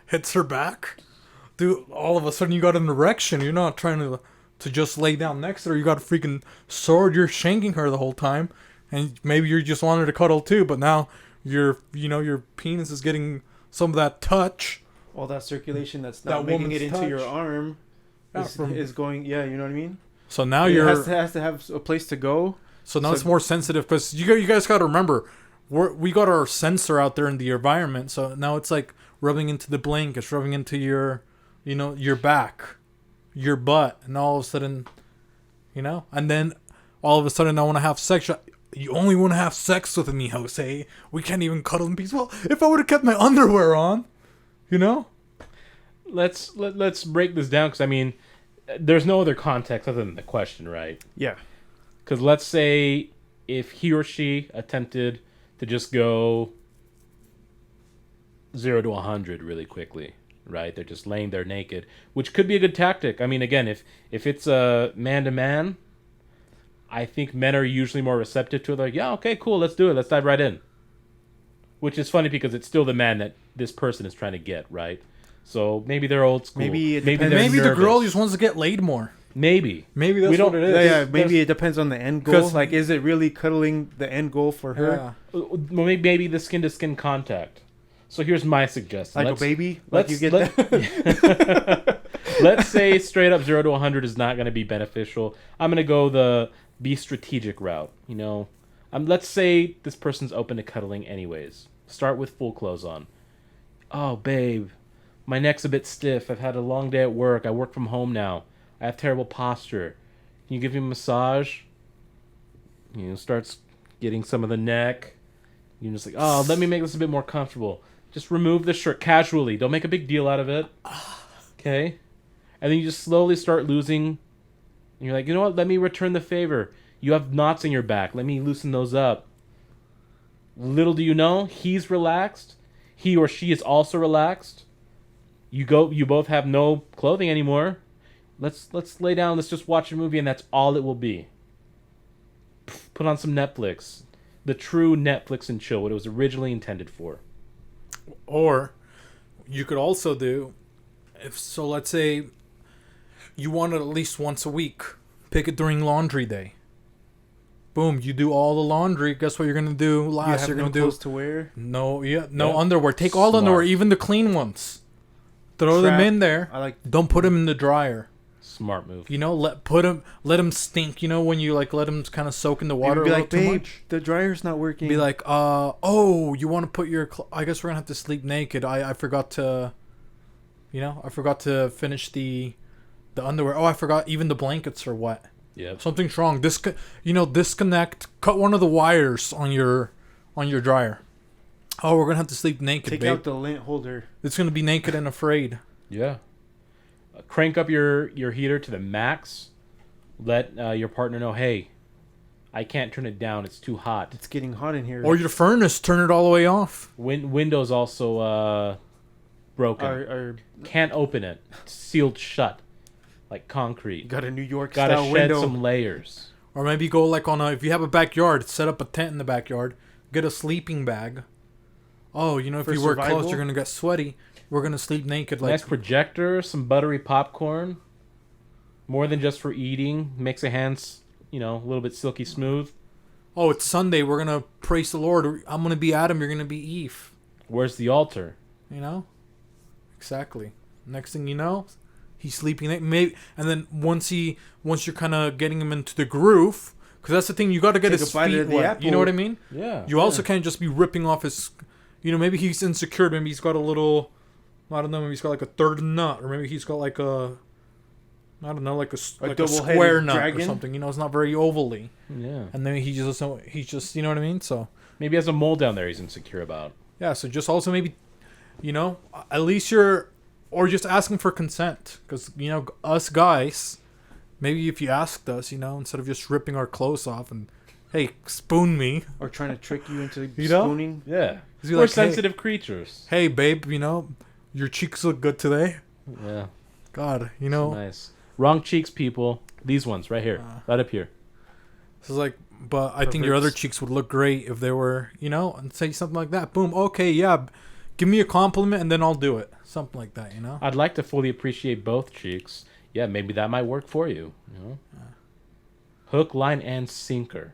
hits her back. Dude, all of a sudden you got an erection. You're not trying to just lay down next to her. You got a freaking sword. You're shanking her the whole time, and maybe you just wanted to cuddle too. But now your penis is getting some of that touch. All that circulation that's not making it into your arm is going. Yeah, you know what I mean. So now it has to have a place to go. So now it's more sensitive because you guys got to remember, we got our sensor out there in the environment. So now it's like rubbing into the blankets, rubbing into your back, your butt, and all of a sudden, and then all of a sudden I want to have sex. You only want to have sex with me, Jose. We can't even cuddle in peace. Well, if I would have kept my underwear on, Let's break this down because I mean, there's no other context other than the question, right? Yeah. Because let's say if he or she attempted to just go 0 to 100 really quickly. Right, they're just laying there naked, which could be a good tactic. I mean, again, if it's a man-to-man, I think men are usually more receptive to it. Like, yeah, okay, cool, let's do it. Let's dive right in. Which is funny because it's still the man that this person is trying to get, right? So maybe they're old school. Maybe the girl just wants to get laid more. Maybe that's what it is. Yeah, maybe it depends on the end goal. Like, is it really cuddling the end goal for her? Yeah. Well, maybe the skin-to-skin contact. So here's my suggestion. Like a baby? Like you get that? Let's say straight up 0 to 100 is not going to be beneficial. I'm going to go the be strategic route. Let's say this person's open to cuddling anyways. Start with full clothes on. Oh, babe, my neck's a bit stiff. I've had a long day at work. I work from home now. I have terrible posture. Can you give me a massage? Starts getting some of the neck. You're just like, oh, let me make this a bit more comfortable. Just remove the shirt casually. Don't make a big deal out of it. Okay? And then you just slowly start losing. And you're like, you know what? Let me return the favor. You have knots in your back. Let me loosen those up. Little do you know, he's relaxed. He or she is also relaxed. You both have no clothing anymore. Let's lay down. Let's just watch a movie, and that's all it will be. Put on some Netflix. The true Netflix and chill, what it was originally intended for. Or you could also do, let's say you want it at least once a week. Pick it during laundry day. Boom, you do all the laundry. Guess what you're going to do last? You're going to do clothes to wear? No underwear. Take all the underwear, even the clean ones. Throw them in there. Don't put them in the dryer. Smart move. Let them stink. When you let them kind of soak in the water. Be a like, little too babe, much. the dryer's not working. Be like, you want to put your? I guess we're gonna have to sleep naked. I forgot to. I forgot to finish the underwear. Oh, I forgot even the blankets are wet. Yeah. Something's wrong. Disconnect. Cut one of the wires on your dryer. Oh, we're gonna have to sleep naked, Take babe. out the lint holder. It's gonna be naked and afraid. Yeah. Crank up your heater to the max. Let your partner know, hey, I can't turn it down. It's too hot. It's getting hot in here. Or your furnace, turn it all the way off. Windows also broken. Can't open it. It's sealed shut, like concrete. You got a New York Gotta style shed window. some layers. Or maybe go like if you have a backyard, set up a tent in the backyard. Get a sleeping bag. Oh, if For you work survival? close, you're gonna get sweaty. We're gonna sleep naked. Like Nice projector, some buttery popcorn. More than just for eating. Makes the hands, a little bit silky smooth. oh, it's Sunday. We're gonna praise the Lord. I'm gonna be Adam. You're gonna be Eve. Where's the altar? Exactly. Next thing you know, he's sleeping. Maybe, and then once you're kind of getting him into the groove, because that's the thing. You got to get Take his a bite feet of the wet. apple. You know what I mean? Yeah. You also can't just be ripping off his. Maybe he's insecure. Maybe he's got a little. I don't know. Maybe he's got like a third nut, or maybe he's got like a. I don't know, like a double-headed square nut dragon? or something. It's not very ovally. Yeah. And then he's just, you know what I mean? So Maybe he has a mole down there he's insecure about. yeah. So just also maybe, at least or just asking for consent, because us guys, maybe if you asked us, instead of just ripping our clothes off and, hey, spoon me. Or trying to trick you into You know? spooning. Yeah. Is he We're like, sensitive creatures. Hey, babe, your cheeks look good today. Yeah. God, Nice. Wrong cheeks, people. These ones right here. Right up here. This is like, but I think your other cheeks would look great if they were, and say something like that. Boom. Okay, yeah. Give me a compliment and then I'll do it. Something like that, I'd like to fully appreciate both cheeks. Yeah, maybe that might work for you. Hook, line, and sinker.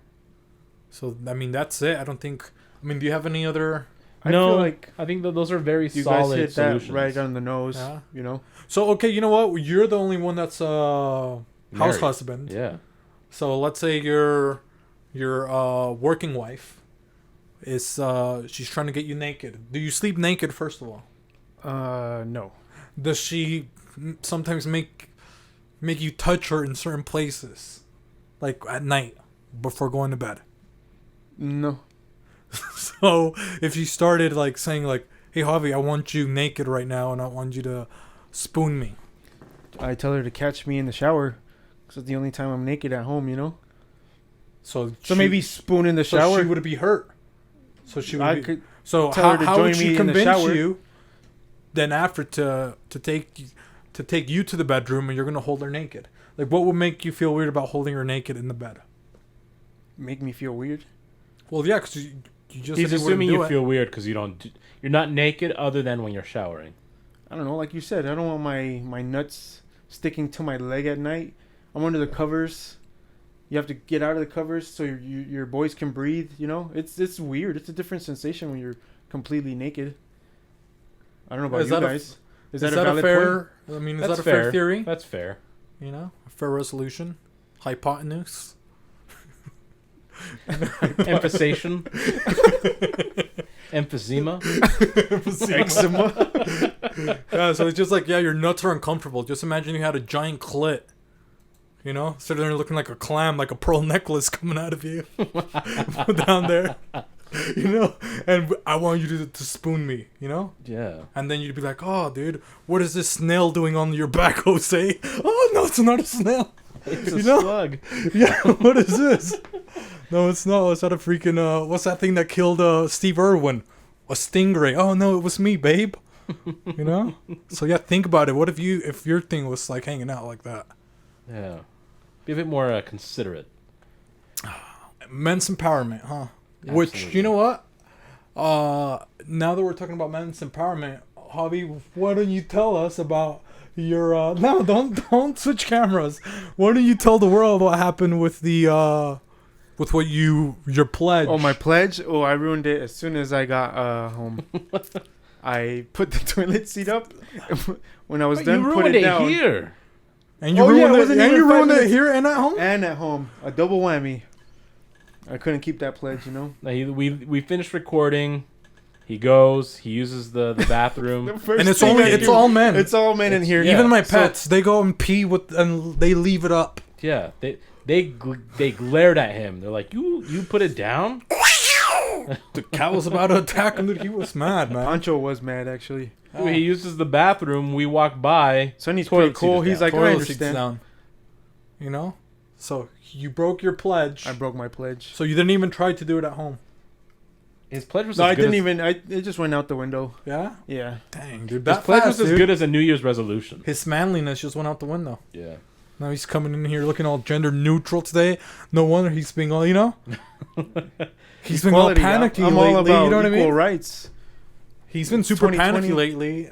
So, that's it. I don't think. Do you have any other? I feel like I think that those are very you guys solid hit solutions. that right on the nose. Yeah. So, okay, you know what? You're the only one that's house Married. husband. Yeah. So let's say your working wife is she's trying to get you naked. Do you sleep naked first of all? No. Does she sometimes make you touch her in certain places, like at night before going to bed? No. So if she started like saying like, "Hey Javi, I want you naked right now, and I want you to spoon me," I tell her to catch me in the shower, because it's the only time I'm naked at home. So Maybe spoon in the shower. So she would be hurt. So she would. I Be, could so tell her to how join would she me in the convince shower. you? Then after to take you to the bedroom and you're gonna hold her naked. Like what would make you feel weird about holding her naked in the bed? make me feel weird. Well, yeah, because you just He's said you assuming wouldn't do you it. feel weird because you're not naked other than when you're showering. I don't know, like you said, I don't want my nuts sticking to my leg at night. I'm under the covers. You have to get out of the covers so your boys can breathe. It's weird. It's a different sensation when you're completely naked. I don't know about Is you that a- guys. Is Is that a that a valid fair? point? I mean, is That's that a fair fair. theory? That's fair. A fair resolution, hypotenuse. Emphysation. Emphysema. Eczema. Yeah, so it's just like, yeah, your nuts are uncomfortable. Just imagine you had a giant clit. Sitting there looking like a clam, like a pearl necklace coming out of you down there. And I want you to spoon me, Yeah. And then you'd be like, oh, dude, what is this snail doing on your back, Jose? Oh, no, it's not a snail. It's a You know? slug. Yeah, what is this? No, it's not. It's not a freaking, what's that thing that killed Steve Irwin? A stingray. Oh, no, it was me, babe. So, yeah, think about it. What if your thing was, like, hanging out like that? Yeah. Be a bit more considerate. Men's empowerment, huh? Which, Absolutely. you know what? Now that we're talking about men's empowerment, Javi, why don't you tell us about your no, don't switch cameras. Why don't you tell the world what happened with the with what your pledge? Oh, my pledge? Oh, I ruined it as soon as I got home. I put the toilet seat up. When I was done, you put ruined it down. here. And you Oh, yeah, it ruined wasn't it. And even you 5 ruined it minutes. here and at home. And at home. A double whammy. I couldn't keep that pledge, Now, we finished recording. He goes. He uses the bathroom. The first And it's thing I it's do- all men. It's all men in here. yeah. Even my So- pets, they go and pee and they leave it up. Yeah. They glared at him. They're like, you put it down. The cat was about to attack him, dude. He was mad, man. Pancho was mad actually. Dude, he uses the bathroom. We walk by. Sonny's Toilet pretty cool. seat is He's down. like, I Toilet seats understand. down. You know? So you broke your pledge. I broke my pledge. So you didn't even try to do it at home. His pledge was No, as I good didn't as, even. It just went out the window. Yeah? Yeah. Dang, dude. His That pledge fast, was as dude. good as a New Year's resolution. His manliness just went out the window. Yeah. Now he's coming in here looking all gender neutral today. No wonder he's being all, you know? He's been all Equality. panicky I'm lately, all about you know what I equal mean? rights. He's been super 2020. panicky lately.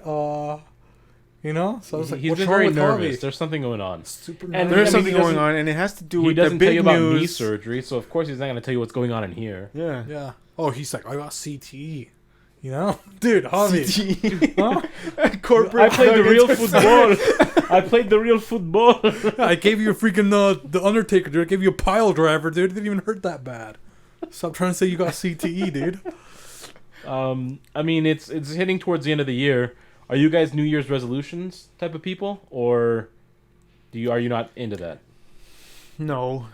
You know? So I was like, He's what's been wrong very with nervous. Javi? There's something going on. Super And nervous. There's I mean, something he going doesn't- on, and it has to do He with the doesn't tell big you about knee news. surgery, so of course he's not going to tell you what's going on in here. Yeah. Yeah. Oh, he's like, I got CTE. You know? Dude, Javi. CTE. Huh? Corporate. I played the real nuggets. football. I played the real football. I gave you a freaking the Undertaker, dude. I gave you a pile driver, dude. It didn't even hurt that bad. Stop trying to say you got CTE, dude. I mean, it's hitting towards the end of the year. Are you guys New Year's resolutions type of people, or are you not into that? No.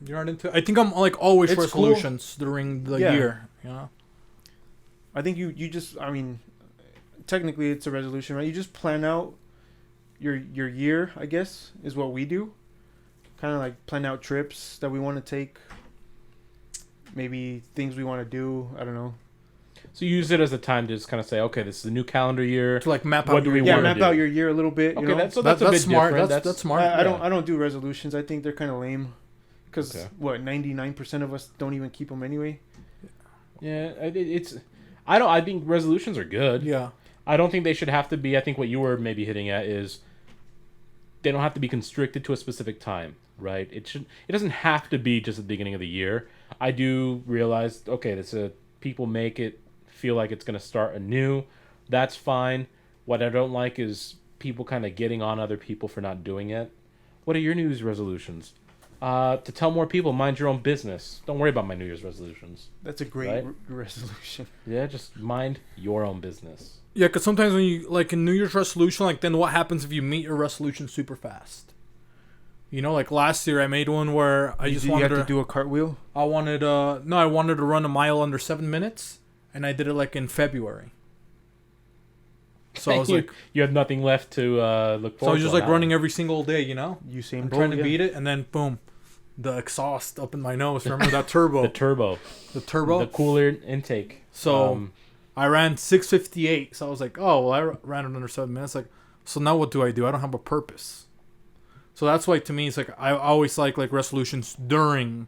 You're not into. I think I'm like always It's resolutions during the Yeah. year. You know. I think you just. I mean, technically it's a resolution, right? You just plan out your year. I guess is what we do. Kind of like plan out trips that we want to take. Maybe things we want to do. I don't know. So you use it as a time to just kind of say, okay, this is a new calendar year. To like map What out. do your we Yeah, wanna map do? out your year a little bit. Okay, You know? that's a That's bit smart. different. That's smart. I don't do resolutions. I think they're kind of lame. Because Okay. what 99% of us don't even keep them anyway. Yeah, I think resolutions are good. Yeah. I don't think they should have to be. I think what you were maybe hitting at is they don't have to be constricted to a specific time, right? It doesn't have to be just at the beginning of the year. I do realize, okay, people make it feel like it's going to start anew. That's fine. What I don't like is people kind of getting on other people for not doing it. What are your New Year's resolutions? To tell more people, mind your own business. Don't worry about my New Year's resolutions. That's a great Right? resolution. Yeah, just mind your own business. Yeah, because sometimes when you like a New Year's resolution, like then what happens if you meet your resolution super fast? You know, like last year I made one where I just you wanted have to do a cartwheel. I wanted to run a mile under 7 minutes, and I did it like in February. So I was like, you have nothing left to look forward to. so I was just on like that running one. every single day, you know, Usain I'm Bolt, trying to yeah. beat it, and then boom, the exhaust up in my nose. Remember that turbo? the turbo, the turbo. the cooler intake. So I ran 6:58. So I was like, oh, well, I ran it under 7 minutes. Like, so now what do? I don't have a purpose. So that's why to me it's like I always like resolutions during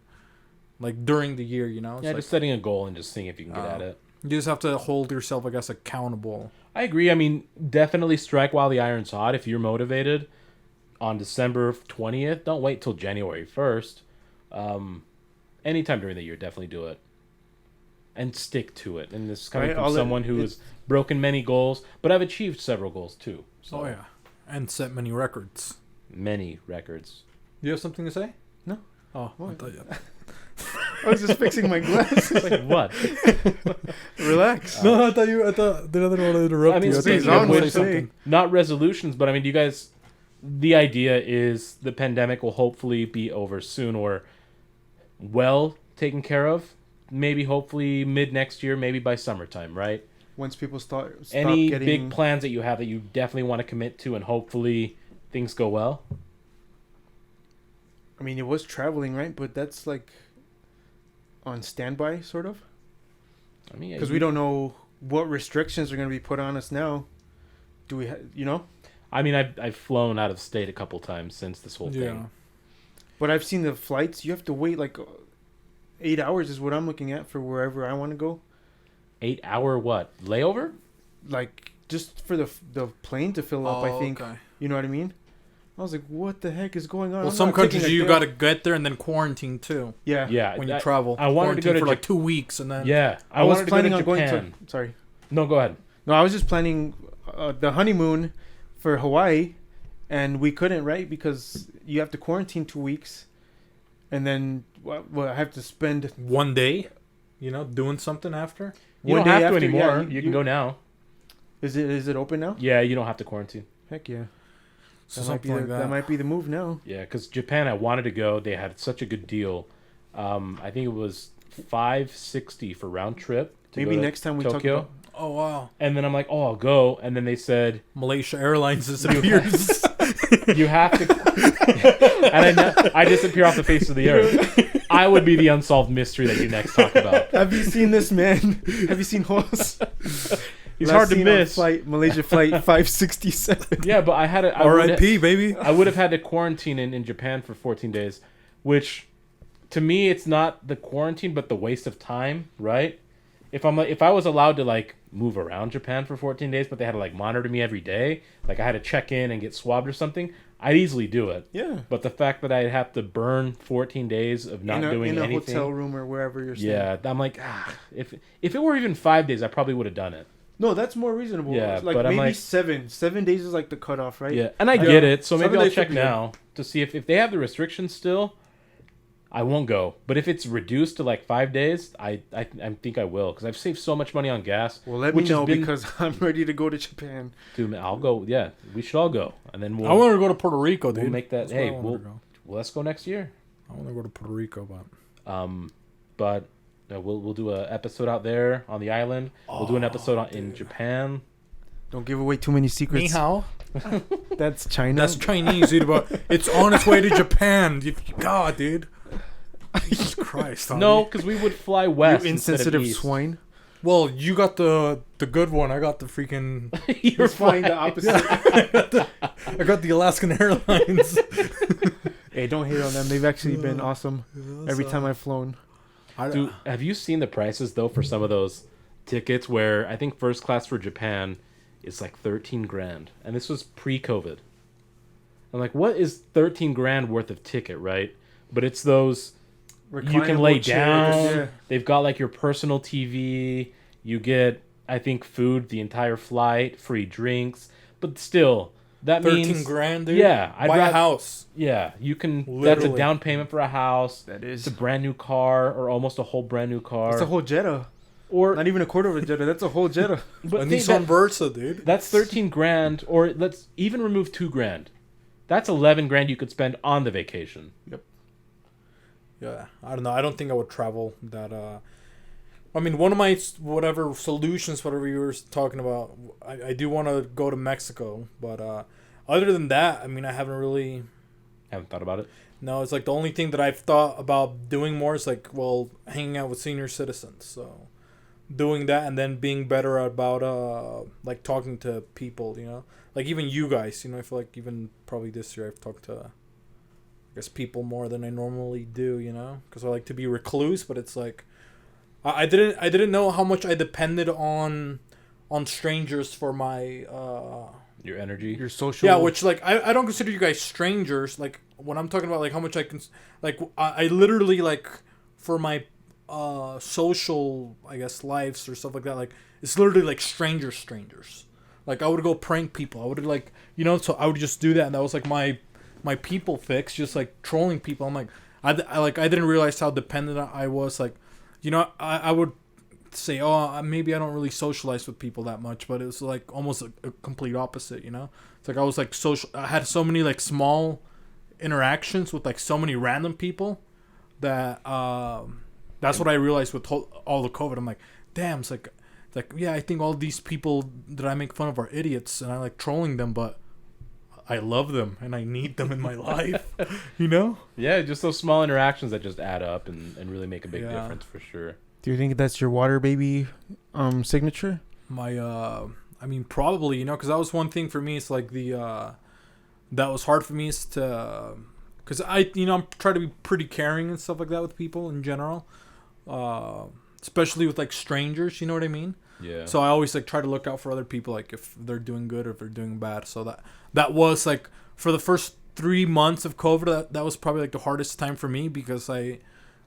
the year. You know, it's Yeah, like, just setting a goal and just seeing if you can get at it. you just have to hold yourself, I guess, accountable. I agree. I mean, definitely strike while the iron's hot. If you're motivated on December 20th, don't wait till January 1st. Anytime during the year, definitely do it. And stick to it. And this is coming Right, from all it- someone who has broken many goals, but I've achieved several goals too. So Oh yeah, and set many records. many records. Do you have something to say? No. Oh, I What? thought you. I was just fixing my glasses. Like what? Relax. No, I thought you. I thought the other one to interrupt I mean, you. I thought speaking you of were gonna which, say something. Not resolutions, but I mean, do you guys? The idea is the pandemic will hopefully be over soon, or well taken care of. Maybe hopefully mid next year, maybe by summertime, right? Once people stop Any getting big plans that you have that you definitely want to commit to, and hopefully things go well. I mean, it was traveling, right? But that's like on standby, sort of. I mean, Because we don't know what restrictions are going to be put on us now. Do we, you know? I mean, I've flown out of state a couple times since this whole Yeah. thing. But I've seen the flights. You have to wait like 8 hours is what I'm looking at for wherever I want to go. 8-hour what layover? Like just for the plane to fill up. I think. Okay. You know what I mean? I was like, what the heck is going on? Well, I'm some not taking countries a you day got to off. get there and then quarantine too. Yeah. Yeah, When you travel, I wanted to go Quarantine to for like Jap- 2 weeks and then. Yeah, I was wanted planning to on go to going Japan. to. Sorry. No, go ahead. No, I was just planning the honeymoon for Hawaii, and we couldn't, right? Because you have to quarantine 2 weeks, and then I have to spend 1 day, doing something after. You one don't have day to after. anymore. Yeah, you can go now. Is it open now? Yeah, you don't have to quarantine. Heck yeah. So That might be something like that that. might be the move now. Yeah, because Japan, I wanted to go. They had such a good deal. I think it was $560 for round trip. Maybe next time we talk Tokyo. about. Oh wow. And then I'm like, oh, I'll go. And then they said, Malaysia Airlines disappears. you have to. And I disappear off the face of the earth. I would be the unsolved mystery that you next talk about. Have you seen this man? Have you seen Horse? He's hard to miss. Malaysia flight 567. Yeah, but I had a R.I.P. baby. I would have had to quarantine in Japan for 14 days, which to me it's not the quarantine but the waste of time, right? If I was allowed to like move around Japan for 14 days, but they had to like monitor me every day, like I had to check in and get swabbed or something, I'd easily do it. Yeah. But the fact that I'd have to burn 14 days of not doing anything in a hotel room or wherever you're staying. Yeah, I'm like, if it were even 5 days, I probably would have done it. No, that's more reasonable. Yeah, like but I'm maybe like, 7 days is like the cutoff, right? Yeah, and I get it. So 7 maybe I'll days check should be now to see if they have the restrictions still. I won't go. But if it's reduced to like 5 days, I think I will because I've saved so much money on gas. Well, let me know because I'm ready to go to Japan. Dude, I'll go. Yeah, we should all go, and then I want to go to Puerto Rico, dude. we'll make that. That's Hey, where I wanna go. let's go next year. I want to go to Puerto Rico, But we'll do a episode out there on the island. We'll do an episode in Japan. Don't give away too many secrets. Ni hao. That's China. That's Chinese, dude. But it's on its way to Japan. God, dude. Jesus Christ. Tommy. No, because we would fly west. You instead of insensitive east. swine. Well, you got the good one. I got the freaking. You're flying the opposite. I got the Alaskan Airlines. Hey, don't hate on them. They've actually been awesome every time I've flown. Dude, have you seen the prices though for some of those tickets? Where I think first class for Japan is like 13 grand, and this was pre-COVID. I'm like, what is 13 grand worth of ticket, right? But it's those. You can lay down. Yeah. They've got like your personal TV. You get, I think, food the entire flight, free drinks. But still, that 13 means grand, dude. Yeah, buy a house. Yeah, you can. Literally. That's a down payment for a house. That is. It's a brand new car, or almost a whole brand new car. It's a whole Jetta. Or not even a quarter of a Jetta. That's a whole Jetta. but A Nissan Versa, dude. that's 13 grand. Or let's even remove 2 grand. That's 11 grand you could spend on the vacation. Yep. Yeah, I don't know. I don't think I would travel that. I mean, one of my whatever solutions, whatever you were talking about, I do want to go to Mexico, but other than that, I mean, I haven't really. Haven't thought about it. No, it's like the only thing that I've thought about doing more is like, well, hanging out with senior citizens. So, doing that and then being better about like talking to people, you know, like even you guys, you know, I feel like even probably this year I've talked to. I guess people more than I normally do, you know, because I like to be recluse. But it's like, I didn't know how much I depended on strangers for my Your energy, Your social. yeah, which like I don't consider you guys strangers. Like when I'm talking about like how much I can, like I literally like for my social, I guess, lives or stuff like that. Like it's literally like strangers. Like I would go prank people. I would like, you know, so I would just do that, and that was like my people fix, just like trolling people. I'm like, I didn't realize how dependent I was. Like, you know, I would say, oh, maybe I don't really socialize with people that much, but it was like almost a complete opposite, you know? It's like I was like I had so many like small interactions with like so many random people that that's what I realized with all the COVID. I'm like, damn, it's like, yeah, I think all these people that I make fun of are idiots and I like trolling them, but I love them and I need them in my life, you know? Yeah, just those small interactions that just add up and really make a big difference for sure. Do you think that's your water baby signature? My I mean probably, you know, because that was one thing for me. It's like that was hard for me is to because I'm trying to be pretty caring and stuff like that with people in general, especially with like strangers, you know what I mean? Yeah. So I always like try to look out for other people, like if they're doing good or if they're doing bad. So that was like for the first 3 months of COVID, that was probably like the hardest time for me because I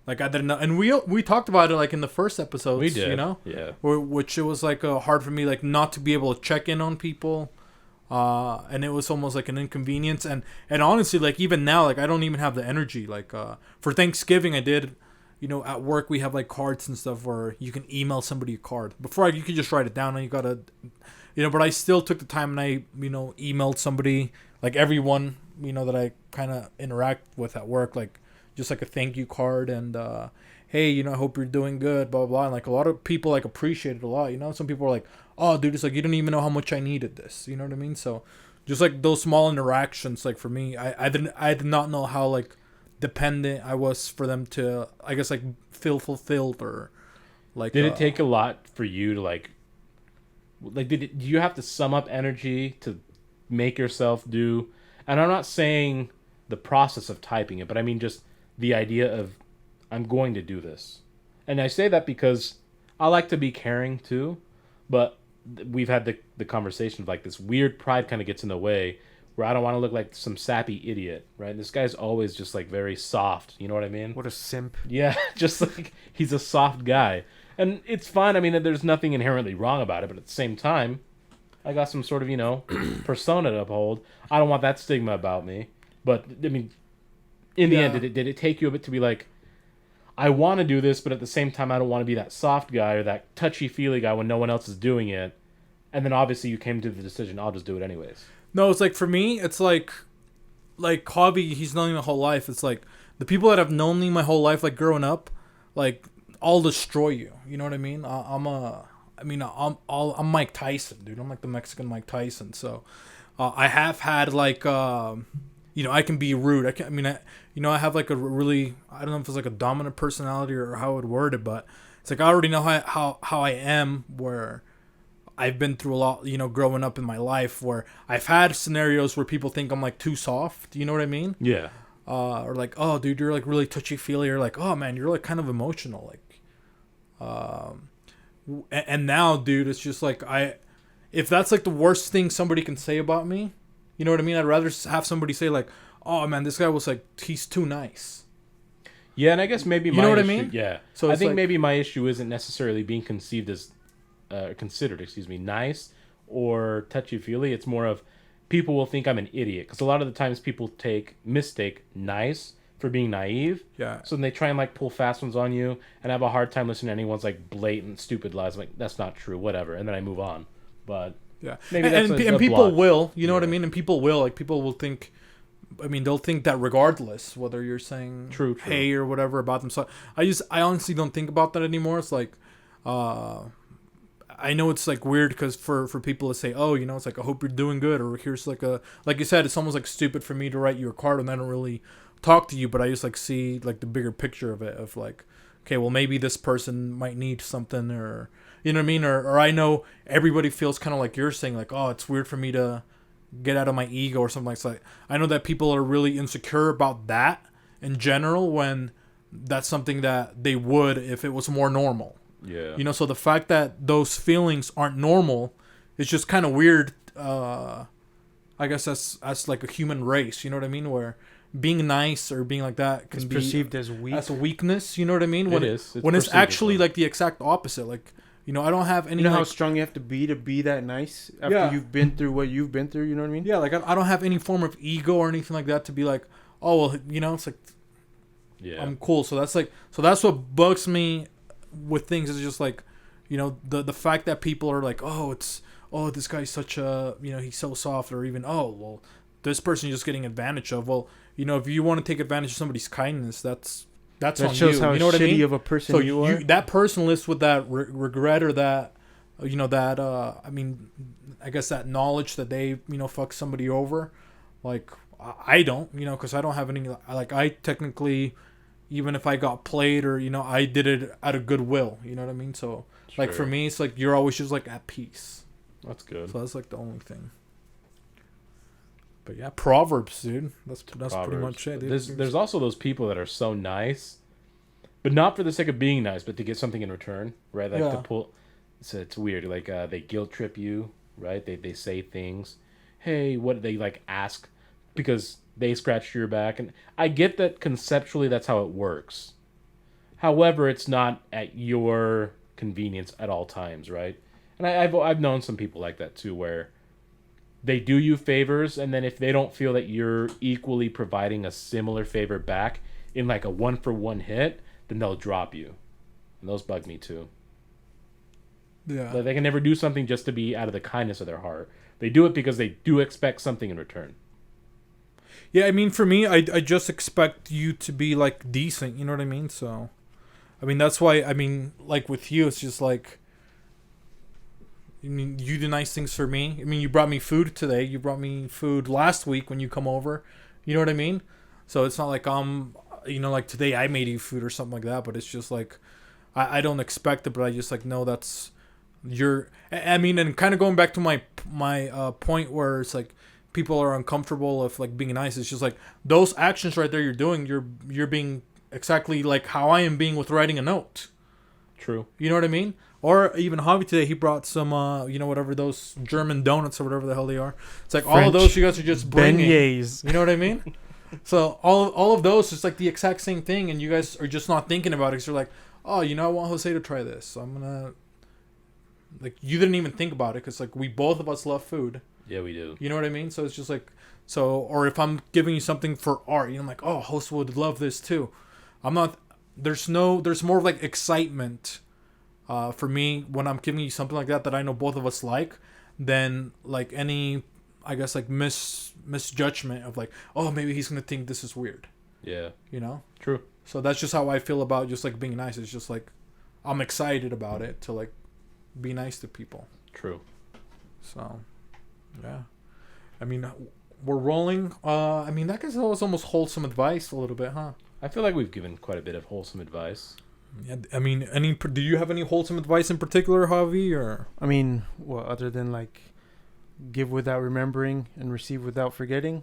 didn't know, and we talked about it like in the first episodes. We did, you know, yeah. Which it was like hard for me like not to be able to check in on people, and it was almost like an inconvenience. And honestly, like even now, like I don't even have the energy. Like for Thanksgiving, I did. You know, at work we have like cards and stuff where you can email somebody a card. Before you could just write it down and you gotta, you know. But I still took the time and I, you know, emailed somebody, like everyone, you know, that I kind of interact with at work, like just like a thank you card and hey, you know, I hope you're doing good, blah, blah, blah. And like a lot of people like appreciate it a lot, you know? Some people are like, oh, dude, it's like, you don't even know how much I needed this. You know what I mean? So just like those small interactions, like for me, I did not know how like dependent I was for them to, I guess, like feel fulfilled or like. Did it take a lot for you to like do you have to sum up energy to make yourself do? And I'm not saying the process of typing it, but I mean just the idea of I'm going to do this. And I say that because I like to be caring too, but we've had the conversation of like this weird pride kind of gets in the way where I don't want to look like some sappy idiot, right? This guy's always just like very soft, you know what I mean? What a simp. Yeah, just like he's a soft guy. And it's fine. I mean, there's nothing inherently wrong about it, but at the same time, I got some sort of, you know, persona to uphold. I don't want that stigma about me. But, I mean, in the end, did it take you a bit to be like, I want to do this, but at the same time, I don't want to be that soft guy or that touchy-feely guy when no one else is doing it. And then obviously you came to the decision, I'll just do it anyways. No, it's like for me, it's like Javi, he's known me my whole life. It's like the people that have known me my whole life, like growing up, like I'll destroy you. You know what I mean? I'm Mike Tyson, dude. I'm like the Mexican Mike Tyson. So I have had like you know, I can be rude. I have like a really, I don't know if it's like a dominant personality or how I would word it, but it's like I already know how I am, where I've been through a lot, you know, growing up in my life where I've had scenarios where people think I'm like too soft. You know what I mean? Yeah. Or like, oh, dude, you're like really touchy-feely. Or like, oh, man, you're like kind of emotional. Like, and now, dude, it's just like if that's like the worst thing somebody can say about me, you know what I mean? I'd rather have somebody say like, oh, man, this guy was like, he's too nice. Yeah, and I guess maybe you know what I mean? Yeah. So I think like, maybe my issue isn't necessarily being considered nice or touchy-feely. It's more of people will think I'm an idiot because a lot of the times people mistake nice for being naive. Yeah. So then they try and like pull fast ones on you and I have a hard time listening to anyone's like blatant stupid lies. I'm like, that's not true, whatever, and then I move on. But yeah, maybe and people block. will, you know what I mean? And people will think, I mean, they'll think that regardless whether you're saying true. Hey or whatever about them. So I honestly don't think about that anymore. It's like, I know it's like weird because for people to say, oh, you know, it's like I hope you're doing good, or here's like you said, it's almost like stupid for me to write you a card and I don't really talk to you, but I just like see like the bigger picture of it, of like, okay, well maybe this person might need something, or you know what I mean, or I know everybody feels kind of like you're saying, like, oh, it's weird for me to get out of my ego or something like that. I know that people are really insecure about that in general when that's something that they would if it was more normal. Yeah. You know, so the fact that those feelings aren't normal is just kind of weird. I guess as like a human race, you know what I mean? Where being nice or being like that can be perceived as weak. As a weakness, you know what I mean? When it's actually like the exact opposite. Like, you know, I don't have any. You know like, how strong you have to be that nice after you've been through what you've been through. You know what I mean? Yeah, like I don't have any form of ego or anything like that to be like, oh well, you know, it's like, yeah, I'm cool. So that's what bugs me with things, is just like, you know, the fact that people are like, oh, this guy's such a, you know, he's so soft, or even, oh, well, this person you're just getting advantage of. Well, you know, if you want to take advantage of somebody's kindness, that on shows you. how You know what I shitty mean? of a person so you are. That person lives with that regret, or that, you know, that I mean, I guess that knowledge that they, you know, fuck somebody over. Like I don't, you know, because I don't have any, like, I technically, even if I got played, or, you know, I did it out of goodwill, you know what I mean? So like for me, it's like you're always just like at peace. That's good. So that's like the only thing. But yeah, Proverbs, dude. That's pretty much it. There's also those people that are so nice, but not for the sake of being nice, but to get something in return, right? Like to pull. So it's weird. Like they guilt trip you, right? They say things. Hey, what they like ask because they scratched your back, and I get that conceptually that's how it works. However, it's not at your convenience at all times, right? And I've known some people like that too, where they do you favors, and then if they don't feel that you're equally providing a similar favor back in like a 1-for-1 hit, then they'll drop you. And those bug me too. Yeah. Like they can never do something just to be out of the kindness of their heart. They do it because they do expect something in return. Yeah, I mean, for me, I just expect you to be like decent, you know what I mean? So, I mean, that's why. I mean, like with you, it's just like. I mean, you do nice things for me. I mean, you brought me food today. You brought me food last week when you come over. You know what I mean? So it's not like like today I made you food or something like that. But it's just like, I don't expect it, but I just like know that's your. I mean, and kind of going back to my point where it's like people are uncomfortable of like being nice. It's just like those actions right there you're doing. You're being exactly like how I am being with writing a note. True. You know what I mean? Or even Javi today, he brought some, whatever those German donuts or whatever the hell they are. It's like all of those you guys are just bringing. Beignets. You know what I mean? So all of those is like the exact same thing, and you guys are just not thinking about it. Because you're like, oh, I want Jose to try this. So I'm gonna. Like you didn't even think about it because like we both of us love food. Yeah, we do. You know what I mean? So it's just like or if I'm giving you something for art, I'm like, oh, Jose would love this too. I'm not. There's more of like excitement. For me, when I'm giving you something like that I know both of us like, than like any, I guess like misjudgment of like, oh, maybe he's gonna think this is weird. Yeah. True. So that's just how I feel about just like being nice. It's just like I'm excited about it to like be nice to people. True. So, yeah. I mean, we're rolling. I mean, that was almost wholesome advice a little bit, huh? I feel like we've given quite a bit of wholesome advice. Yeah, I mean, do you have any wholesome advice in particular, Javi? Or I mean, well, other than like, give without remembering and receive without forgetting.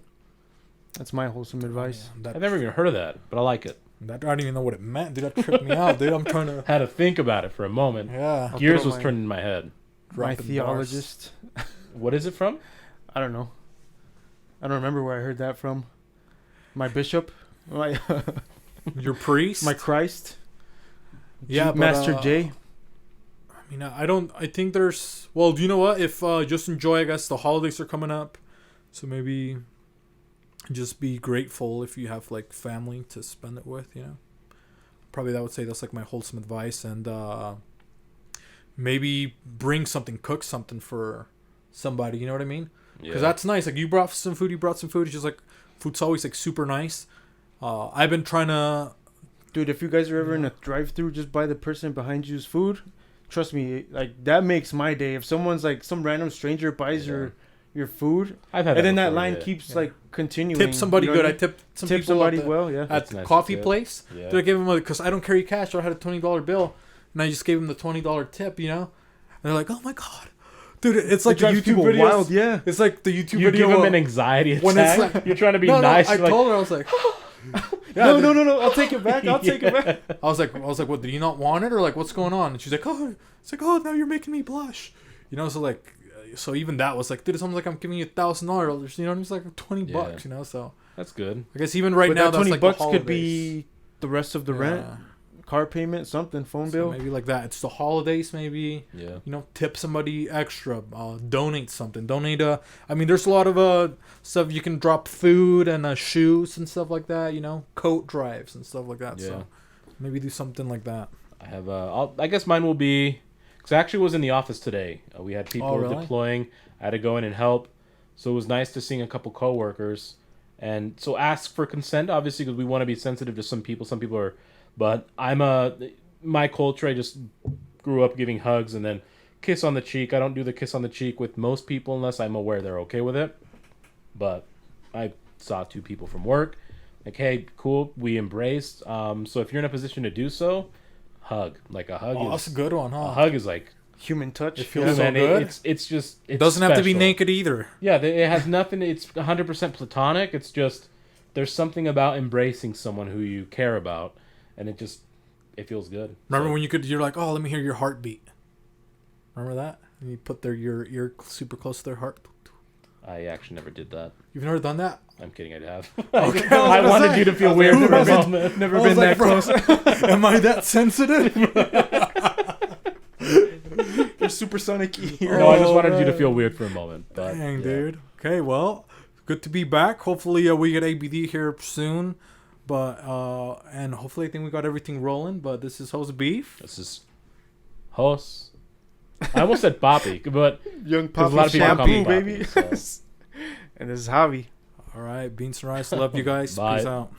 That's my wholesome advice. Yeah, I've never even heard of that, but I like it. I don't even know what it meant. Dude, that tripped me out, dude. I'm trying to... Had to think about it for a moment. Yeah. Gears was turning in my head. My theologist. What is it from? I don't know. I don't remember where I heard that from. My bishop. Your priest? My Christ. Yeah, Master J. I mean, I think there's... Well, do you know what? If just enjoy, I guess the holidays are coming up. So maybe just be grateful if you have like family to spend it with, Probably that would say that's like my wholesome advice. And maybe bring something, cook something for somebody, you know what I mean? Because that's nice. Like you brought some food, It's just like food's always like super nice. I've been trying to... Dude, if you guys are ever in a drive-thru, just buy the person behind you's food. Trust me, like that makes my day. If someone's like some random stranger buys your food, I've had and then before, that line keeps like continuing. Tip somebody good. I tipped some tip people somebody at the, well, yeah. at the nice coffee place. Yeah. Did I give them because I don't carry cash, so I had a $20 bill, and I just gave them the $20 tip. And they're like, "Oh my god, dude!" It's like the YouTube videos. Wild, yeah. It's like the YouTube you video. give them an anxiety attack. When it's like, you're trying to be no, nice. I told her I was like. Yeah, no, I'll take it back. I'll take it back. I was like, what? Did you not want it, or like, what's going on? And she's like, now you're making me blush. So like, so even that was like, dude, it's almost like I'm giving you $1,000. It's like $20. So that's good. I guess even right now, that that's $20 like could be the rest of the rent, car payment, something, phone bill. Maybe like that. It's the holidays, maybe. Yeah. Tip somebody extra. Donate something. Donate I mean, there's a lot of stuff you can drop food and shoes and stuff like that. Coat drives and stuff like that. Yeah. So maybe do something like that. I have. I guess mine will be. Because I actually was in the office today. We had people deploying. I had to go in and help. So it was nice to see a couple coworkers. And so ask for consent, obviously, because we want to be sensitive to some people. Some people are. But my culture, I just grew up giving hugs and then kiss on the cheek. I don't do the kiss on the cheek with most people unless I'm aware they're okay with it. But I saw two people from work. Like, hey, cool, we embraced. So if you're in a position to do so, hug. Like a hug is... that's a good one, huh? A hug is like... Human touch. It feels so good. It's just... It doesn't have to be naked either. Yeah, it has nothing... It's 100% platonic. It's just... There's something about embracing someone who you care about. And it feels good. Remember when you're like, oh, let me hear your heartbeat. Remember that? And you put your ear super close to their heart. I actually never did that. You've never done that? I'm kidding, I have. Okay, I wanted you to feel weird for a moment. Never been that close. Am I that sensitive? Your supersonic ear. No, I just wanted you to feel weird for a moment. But, Dang, dude. Okay, well, good to be back. Hopefully we get ABD here soon. But, and hopefully I think we got everything rolling. But this is Host Beef. This is Host. I almost said Poppy, but Young a lot of Poppy people call me shampoo, Poppy, baby. so. And this is Javi. All right, Beanzzz&Rice. Love you guys. Bye. Peace out.